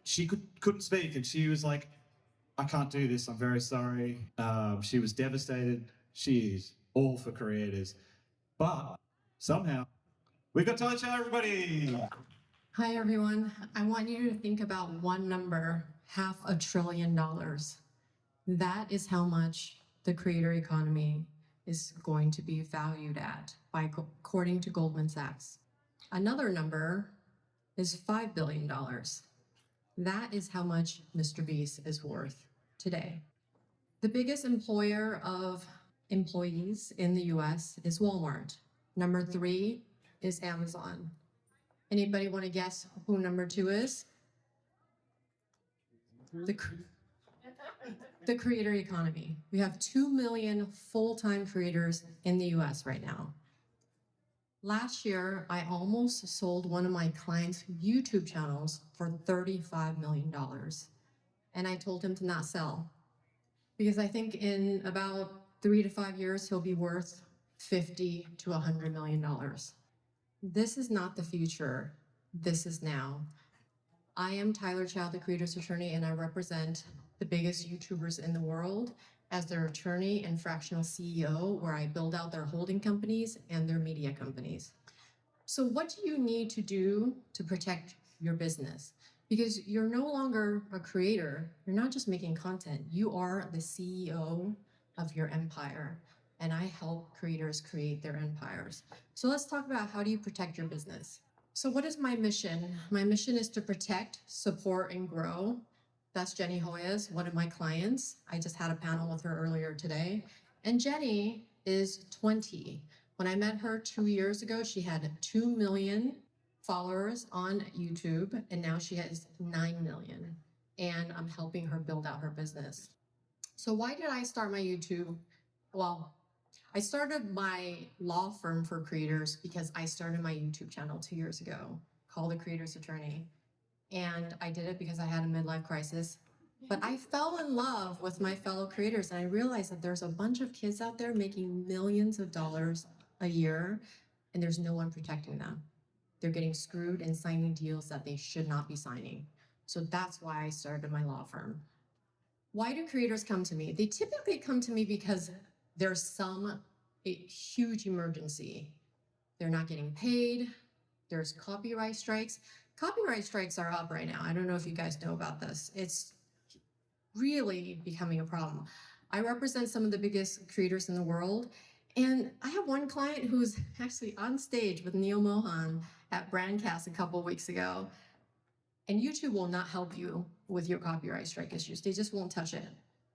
She couldn't speak, and she was like, I can't do this, I'm very sorry. She was devastated. She is all for creators. But somehow, we've got Teilo Chou, everybody. Hi, everyone. I want you to think about one number, $500 billion. That is how much the creator economy is going to be valued at, according to Goldman Sachs. Another number is $5 billion. That is how much Mr. Beast is worth today. The biggest employer of employees in the US is Walmart. Number 3 is Amazon. Anybody want to guess who number 2 is? The creator economy. We have 2 million full-time creators in the US right now. Last year, I almost sold one of my clients' YouTube channels for $35 million. And I told him to not sell because I think in about 3 to 5 years, he'll be worth $50 to $100 million. This is not the future. This is now. I am Teilo Chou, the creator's attorney, and I represent the biggest YouTubers in the world as their attorney and fractional CEO, where I build out their holding companies and their media companies. So what do you need to do to protect your business? Because you're no longer a creator. You're not just making content. You are the CEO of your empire. And I help creators create their empires. So let's talk about how do you protect your business. So what is my mission? My mission is to protect, support, and grow. That's Jenny Hoyas, one of my clients. I just had a panel with her earlier today. And Jenny is 20. When I met her 2 years ago, she had 2 million followers on YouTube, and now she has 9 million. And I'm helping her build out her business. So why did I start my YouTube? Well, I started my law firm for creators because I started my YouTube channel 2 years ago called The Creator's Attorney. And I did it because I had a midlife crisis. But I fell in love with my fellow creators, and I realized that there's a bunch of kids out there making millions of dollars a year, and there's no one protecting them. They're getting screwed and signing deals that they should not be signing. So that's why I started my law firm. Why do creators come to me? They typically come to me because there's a huge emergency. They're not getting paid. There's copyright strikes. Copyright strikes are up right now. I don't know if you guys know about this. It's really becoming a problem. I represent some of the biggest creators in the world. And I have one client who's actually on stage with Neil Mohan at Brandcast a couple of weeks ago. And YouTube will not help you with your copyright strike issues. They just won't touch it.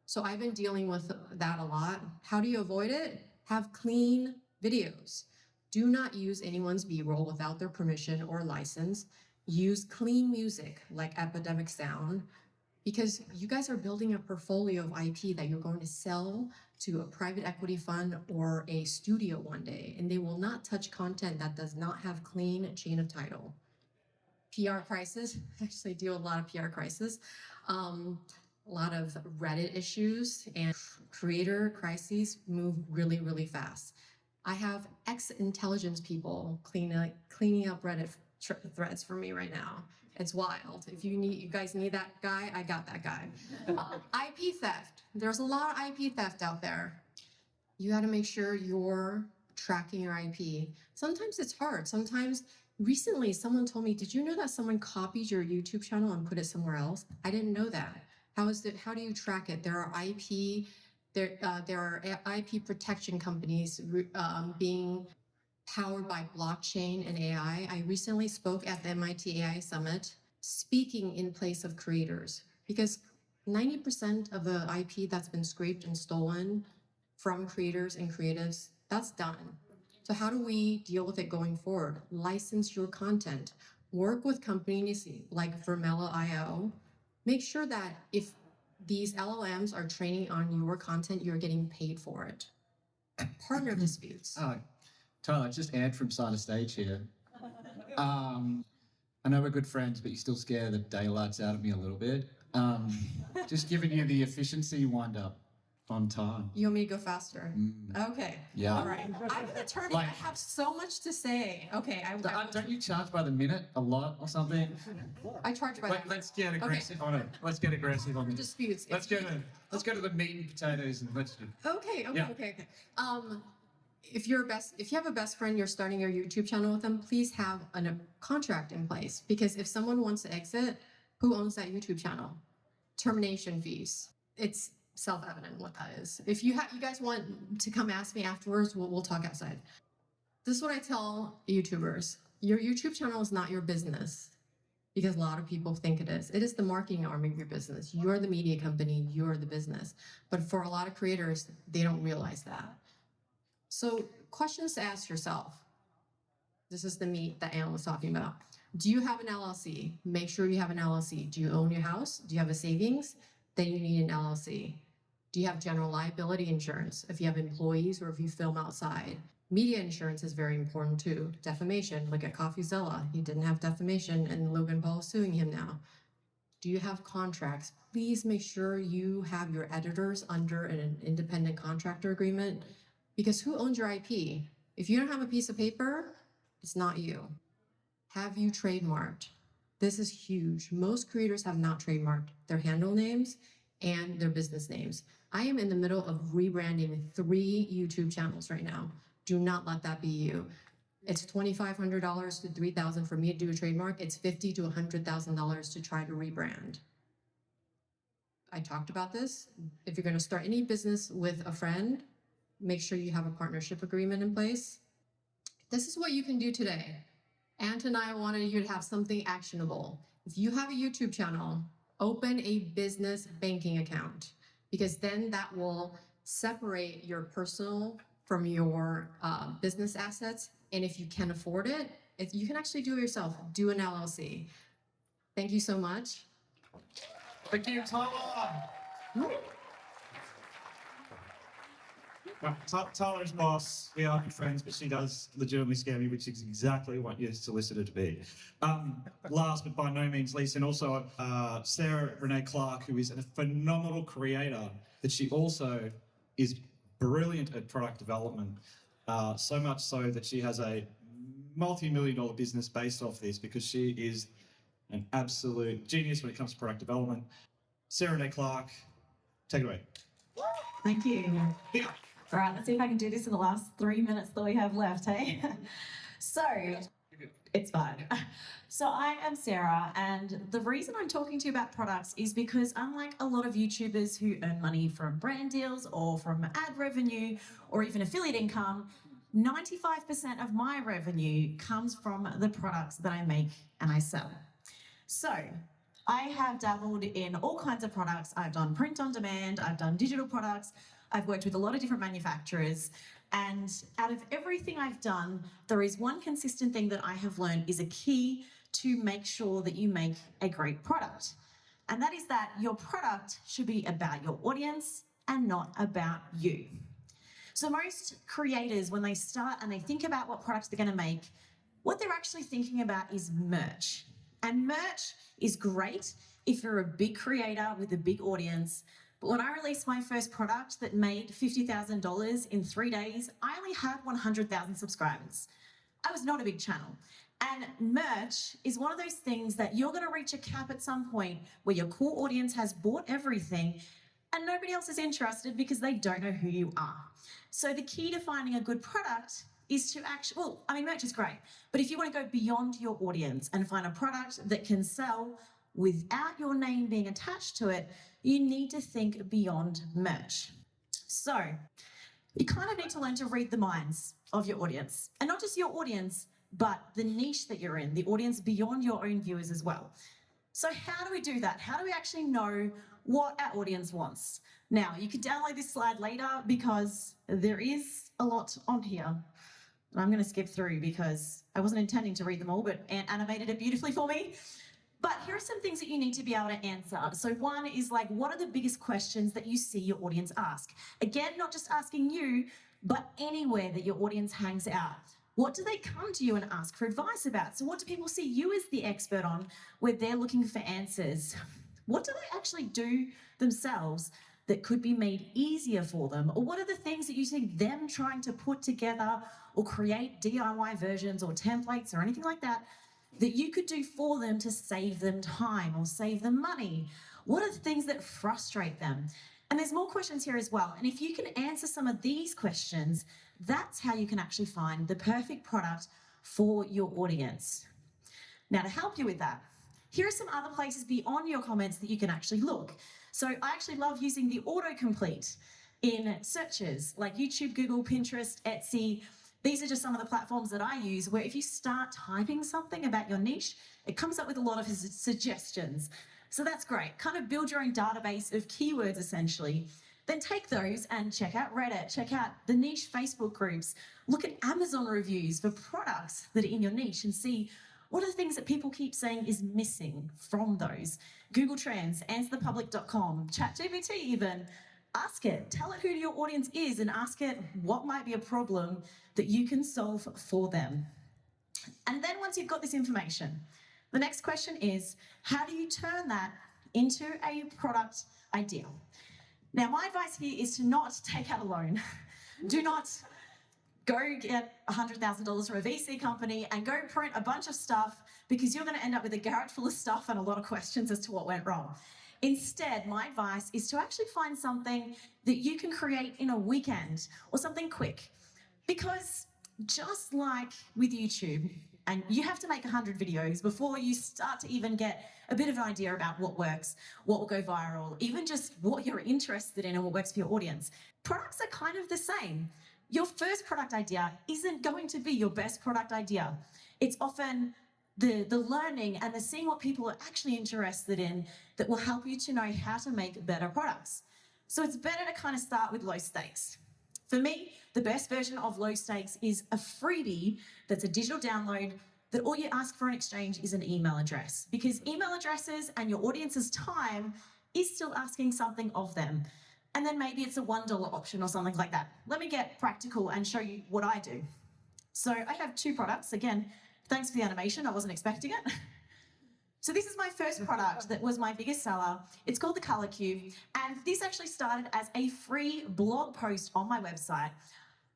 So I've been dealing with that a lot. How do you avoid it? Have clean videos. Do not use anyone's B-roll without their permission or license. Use clean music like Epidemic Sound, because you guys are building a portfolio of IP that you're going to sell to a private equity fund or a studio one day, and they will not touch content that does not have clean chain of title. PR crisis, I actually deal with a lot of PR crisis, a lot of Reddit issues, and creator crises move really, really fast. I have ex-intelligence people cleaning up Reddit threads for me right now. It's wild. If you guys need that guy, I got that guy. IP theft. There's a lot of IP theft out there. You got to make sure you're tracking your IP. Sometimes it's hard. Sometimes, recently, someone told me, did you know that someone copied your YouTube channel and put it somewhere else? I didn't know that. How do you track it? There are IP protection companies being powered by blockchain and AI. I recently spoke at the MIT AI Summit, speaking in place of creators, because 90% of the IP that's been scraped and stolen from creators and creatives, that's done. So how do we deal with it going forward? License your content. Work with companies like Vermela.io. Make sure that if these LLMs are training on your content, you're getting paid for it. Partner disputes. Tyler, just Ant from Side of Stage here. I know we're good friends, but you still scare the daylights out of me a little bit. Just giving you the efficiency wind up on time. You want me to go faster? Okay. Yeah. All right. I'm an attorney. Like- I have so much to say. Okay. Don't you charge by the minute a lot or something? I charge by Let's get aggressive on it. Let's get aggressive on it. disputes. Let's go to the meat and potatoes and let's do. Okay. Yeah. Okay. If you have a best friend, you're starting your YouTube channel with them, please have a contract in place, because if someone wants to exit, who owns that YouTube channel? Termination fees. It's self-evident what that is. If you guys want to come ask me afterwards, we'll talk outside. This is what I tell YouTubers. Your YouTube channel is not your business, because a lot of people think it is. It is the marketing arm of your business. You're the media company, you're the business. But for a lot of creators, they don't realize that. So questions to ask yourself. This is the meat that Alan was talking about. Do you have an LLC? Make sure you have an LLC. Do you own your house? Do you have a savings? Then you need an LLC. Do you have general liability insurance if you have employees or if you film outside? Media insurance is very important too. Defamation, look at CoffeeZilla. He didn't have defamation and Logan Paul is suing him now. Do you have contracts? Please make sure you have your editors under an independent contractor agreement, because who owns your IP? If you don't have a piece of paper, it's not you. Have you trademarked? This is huge. Most creators have not trademarked their handle names and their business names. I am in the middle of rebranding 3 YouTube channels right now. Do not let that be you. It's $2,500 to $3,000 for me to do a trademark. It's $50,000 to $100,000 to try to rebrand. I talked about this. If you're going to start any business with a friend, make sure you have a partnership agreement in place. This is what you can do today. Ant and I wanted you to have something actionable. If you have a YouTube channel, open a business banking account, because then that will separate your personal from your business assets. And if you can afford it, if you can actually do it yourself, do an LLC. Thank you so much. Thank you, Tyler. Well, Tyler's boss, we are good friends, but she does legitimately scare me, which is exactly what you're solicited to be. Last but by no means least, and also Sarah Renae Clark, who is a phenomenal creator, but she also is brilliant at product development, so much so that she has a multi-million-dollar business based off this, because she is an absolute genius when it comes to product development. Sarah Renae Clark, take it away. Thank you. Yeah. All right, let's see if I can do this in the last 3 minutes that we have left, hey? So, it's fine. So I am Sarah, and the reason I'm talking to you about products is because unlike a lot of YouTubers who earn money from brand deals or from ad revenue or even affiliate income, 95% of my revenue comes from the products that I make and I sell. So, I have dabbled in all kinds of products. I've done print on demand, I've done digital products, I've worked with a lot of different manufacturers, and out of everything I've done, there is one consistent thing that I have learned is a key to make sure that you make a great product. And that is that your product should be about your audience and not about you. So most creators, when they start and they think about what products they're gonna make, what they're actually thinking about is merch. And merch is great if you're a big creator with a big audience. But when I released my first product that made $50,000 in 3 days, I only had 100,000 subscribers. I was not a big channel. And merch is one of those things that you're going to reach a cap at some point where your core audience has bought everything and nobody else is interested because they don't know who you are. So the key to finding a good product is to actually, well, I mean, merch is great, but if you want to go beyond your audience and find a product that can sell without your name being attached to it, you need to think beyond merch. So You kind of need to learn to read the minds of your audience. And not just your audience, but the niche that you're in, the audience beyond your own viewers as well. So how do we do that? How do we actually know what our audience wants? Now, you can download this slide later because there is a lot on here. And I'm going to skip through because I wasn't intending to read them all, but Ant animated it beautifully for me. But here are some things that you need to be able to answer. So one is like, what are the biggest questions that you see your audience ask? Again, not just asking you, but anywhere that your audience hangs out. What do they come to you and ask for advice about? So what do people see you as the expert on where they're looking for answers? What do they actually do themselves that could be made easier for them? Or what are the things that you see them trying to put together or create DIY versions or templates or anything like that that you could do for them to save them time or save them money? What are the things that frustrate them? And there's more questions here as well. And if you can answer some of these questions, that's how you can actually find the perfect product for your audience. Now, to help you with that, here are some other places beyond your comments that you can actually look. So I actually love using the autocomplete in searches like YouTube, Google, Pinterest, Etsy. These are just some of the platforms that I use where if you start typing something about your niche, it comes up with a lot of suggestions. So that's great. Kind of build your own database of keywords essentially. Then take those and check out Reddit, check out the niche Facebook groups, look at Amazon reviews for products that are in your niche and see what are the things that people keep saying is missing from those. Google Trends, answerthepublic.com, ChatGPT even. Ask it, tell it who your audience is and ask it what might be a problem that you can solve for them. And then once you've got this information, the next question is, how do you turn that into a product idea? Now, my advice here is to not take out a loan. Do not go get $100,000 from a VC company and go print a bunch of stuff because you're going to end up with a garage full of stuff and a lot of questions as to what went wrong. Instead, my advice is to actually find something that you can create in a weekend or something quick. Because just like with YouTube, and you have to make 100 videos before you start to even get a bit of an idea about what works, what will go viral, even just what you're interested in and what works for your audience. Products are kind of the same. Your first product idea isn't going to be your best product idea. It's often the learning and the seeing what people are actually interested in that will help you to know how to make better products. So it's better to kind of start with low stakes. For me, the best version of low stakes is a freebie that's a digital download that all you ask for in exchange is an email address, because email addresses and your audience's time is still asking something of them. And then maybe it's a $1 option or something like that. Let me get practical and show you what I do. So I have two products. Again, thanks for the animation. I wasn't expecting it. So this is my first product that was my biggest seller. It's called the Color Cube. And this actually started as a free blog post on my website.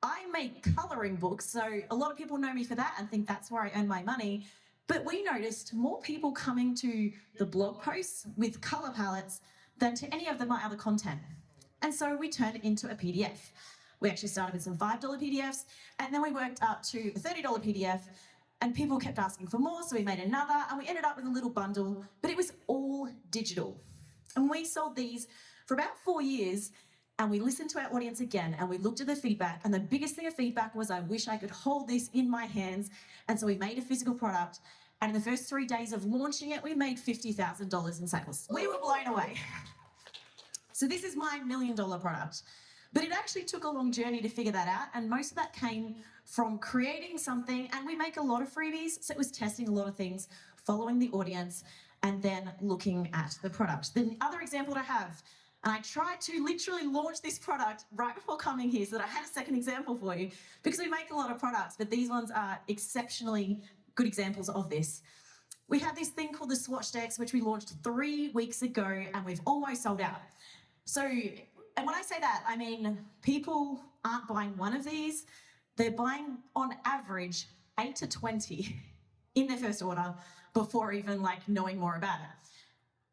I make coloring books, so a lot of people know me for that and think that's where I earn my money. But we noticed more people coming to the blog posts with color palettes than to any of my other content. And so we turned it into a PDF. We actually started with some $5 PDFs, and then we worked up to a $30 PDF, and people kept asking for more, so we made another, and we ended up with a little bundle, but it was all digital. And we sold these for about 4 years, and we listened to our audience again, and we looked at the feedback, and the biggest thing of feedback was, I wish I could hold this in my hands. And so we made a physical product, and in the first 3 days of launching it, we made $50,000 in sales. We were blown away. So this is my $1 million product. But it actually took a long journey to figure that out, and most of that came from creating something, and we make a lot of freebies, so it was testing a lot of things, following the audience, and then looking at the product. The other example that I have, and I tried to literally launch this product right before coming here so that I had a second example for you, because we make a lot of products, but these ones are exceptionally good examples of this. We have this thing called the Swatch Decks, which we launched 3 weeks ago, and we've almost sold out. So, and when I say that, I mean, people aren't buying one of these. They're buying, on average, 8 to 20 in their first order before even like knowing more about it.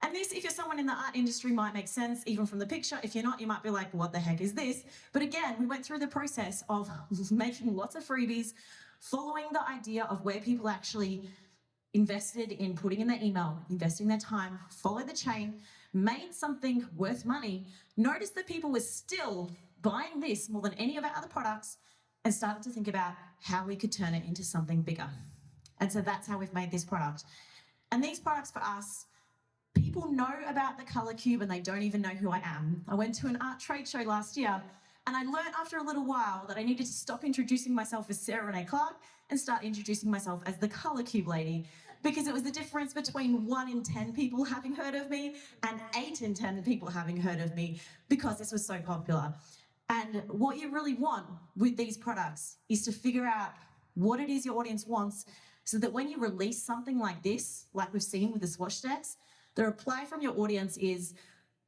And this, if you're someone in the art industry, might make sense even from the picture. If you're not, you might be like, what the heck is this? But again, we went through the process of making lots of freebies, following the idea of where people actually invested in putting in their email, investing their time, follow the chain, made something worth money, noticed that people were still buying this more than any of our other products and started to think about how we could turn it into something bigger. And so that's how we've made this product. And these products for us, people know about the Color Cube and they don't even know who I am. I went to an art trade show last year and I learned after a little while that I needed to stop introducing myself as Sarah Renae Clark and start introducing myself as the Color Cube lady, because it was the difference between 1 in 10 people having heard of me and 8 in 10 people having heard of me because this was so popular. And what you really want with these products is to figure out what it is your audience wants so that when you release something like this, like we've seen with the swatch decks, the reply from your audience is,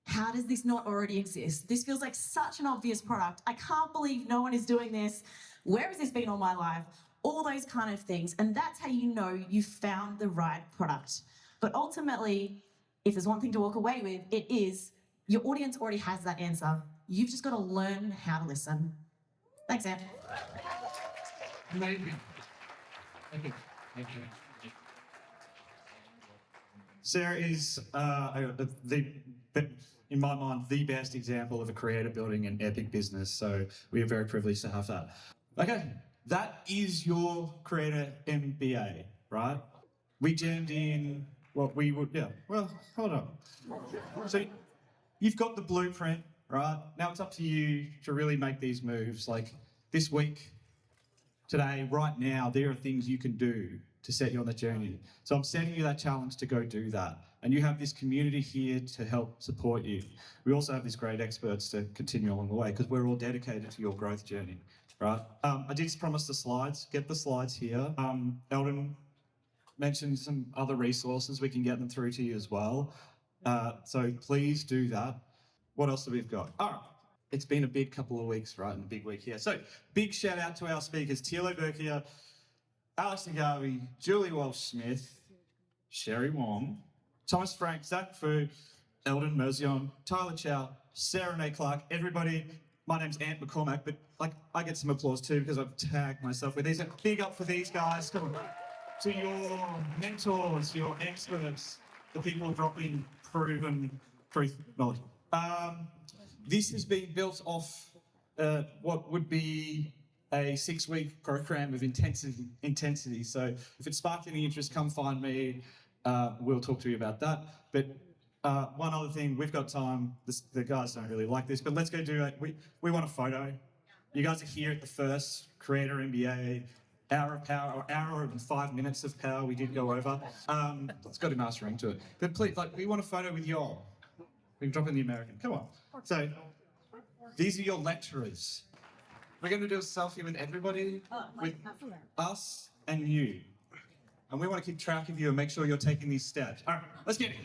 how does this not already exist? This feels like such an obvious product. I can't believe no one is doing this. Where has this been all my life? All those kind of things. And that's how you know you've found the right product. But ultimately, if there's one thing to walk away with, it is your audience already has that answer. You've just got to learn how to listen. Thanks, Ant. Amazing. Thank you. Thank you. Sarah is, in my mind, the best example of a creator building an epic business. So we are very privileged to have that. Okay, that is your creator MBA, right? We jammed in what we would, well, hold on. So you've got the blueprint, right? Now it's up to you to really make these moves. Like this week, today, right now, there are things you can do to set you on that journey. So I'm setting you that challenge to go do that. And you have this community here to help support you. We also have these great experts to continue along the way because we're all dedicated to your growth journey, right? I did promise the slides. Get the slides here. Elden mentioned some other resources. We can get them through to you as well. So please do that. What else do we've got? All right. It's been a big couple of weeks, right? And a big week here. So big shout out to our speakers, Teilo here, Alex Naghavi, Julie Walsh-Smith, Sherry Wong, Thomas Frank, Zackary Fu, Elden Mirzoian, Teilo Chou, Sarah Renae Clark, everybody. My name's McCormack, but I get some applause too because I've tagged myself with these. Big up for these guys. Come on. To your mentors, your experts, the people dropping proven truth knowledge. This has been built off what would be a 6-week program of intensity. So if it sparked any interest, come find me. We'll talk to you about that. But one other thing, we've got time. The guys don't really like this, but let's go do it. We want a photo. You guys are here at the first Creator MBA hour of power, or hour and 5 minutes of power. We did go over. It's got a mastering to it. But please, we want a photo with y'all. We can drop in the American. Come on. So these are your lecturers. We're going to do a selfie with everybody, with us and you. And we want to keep track of you and make sure you're taking these steps. All right, let's get it.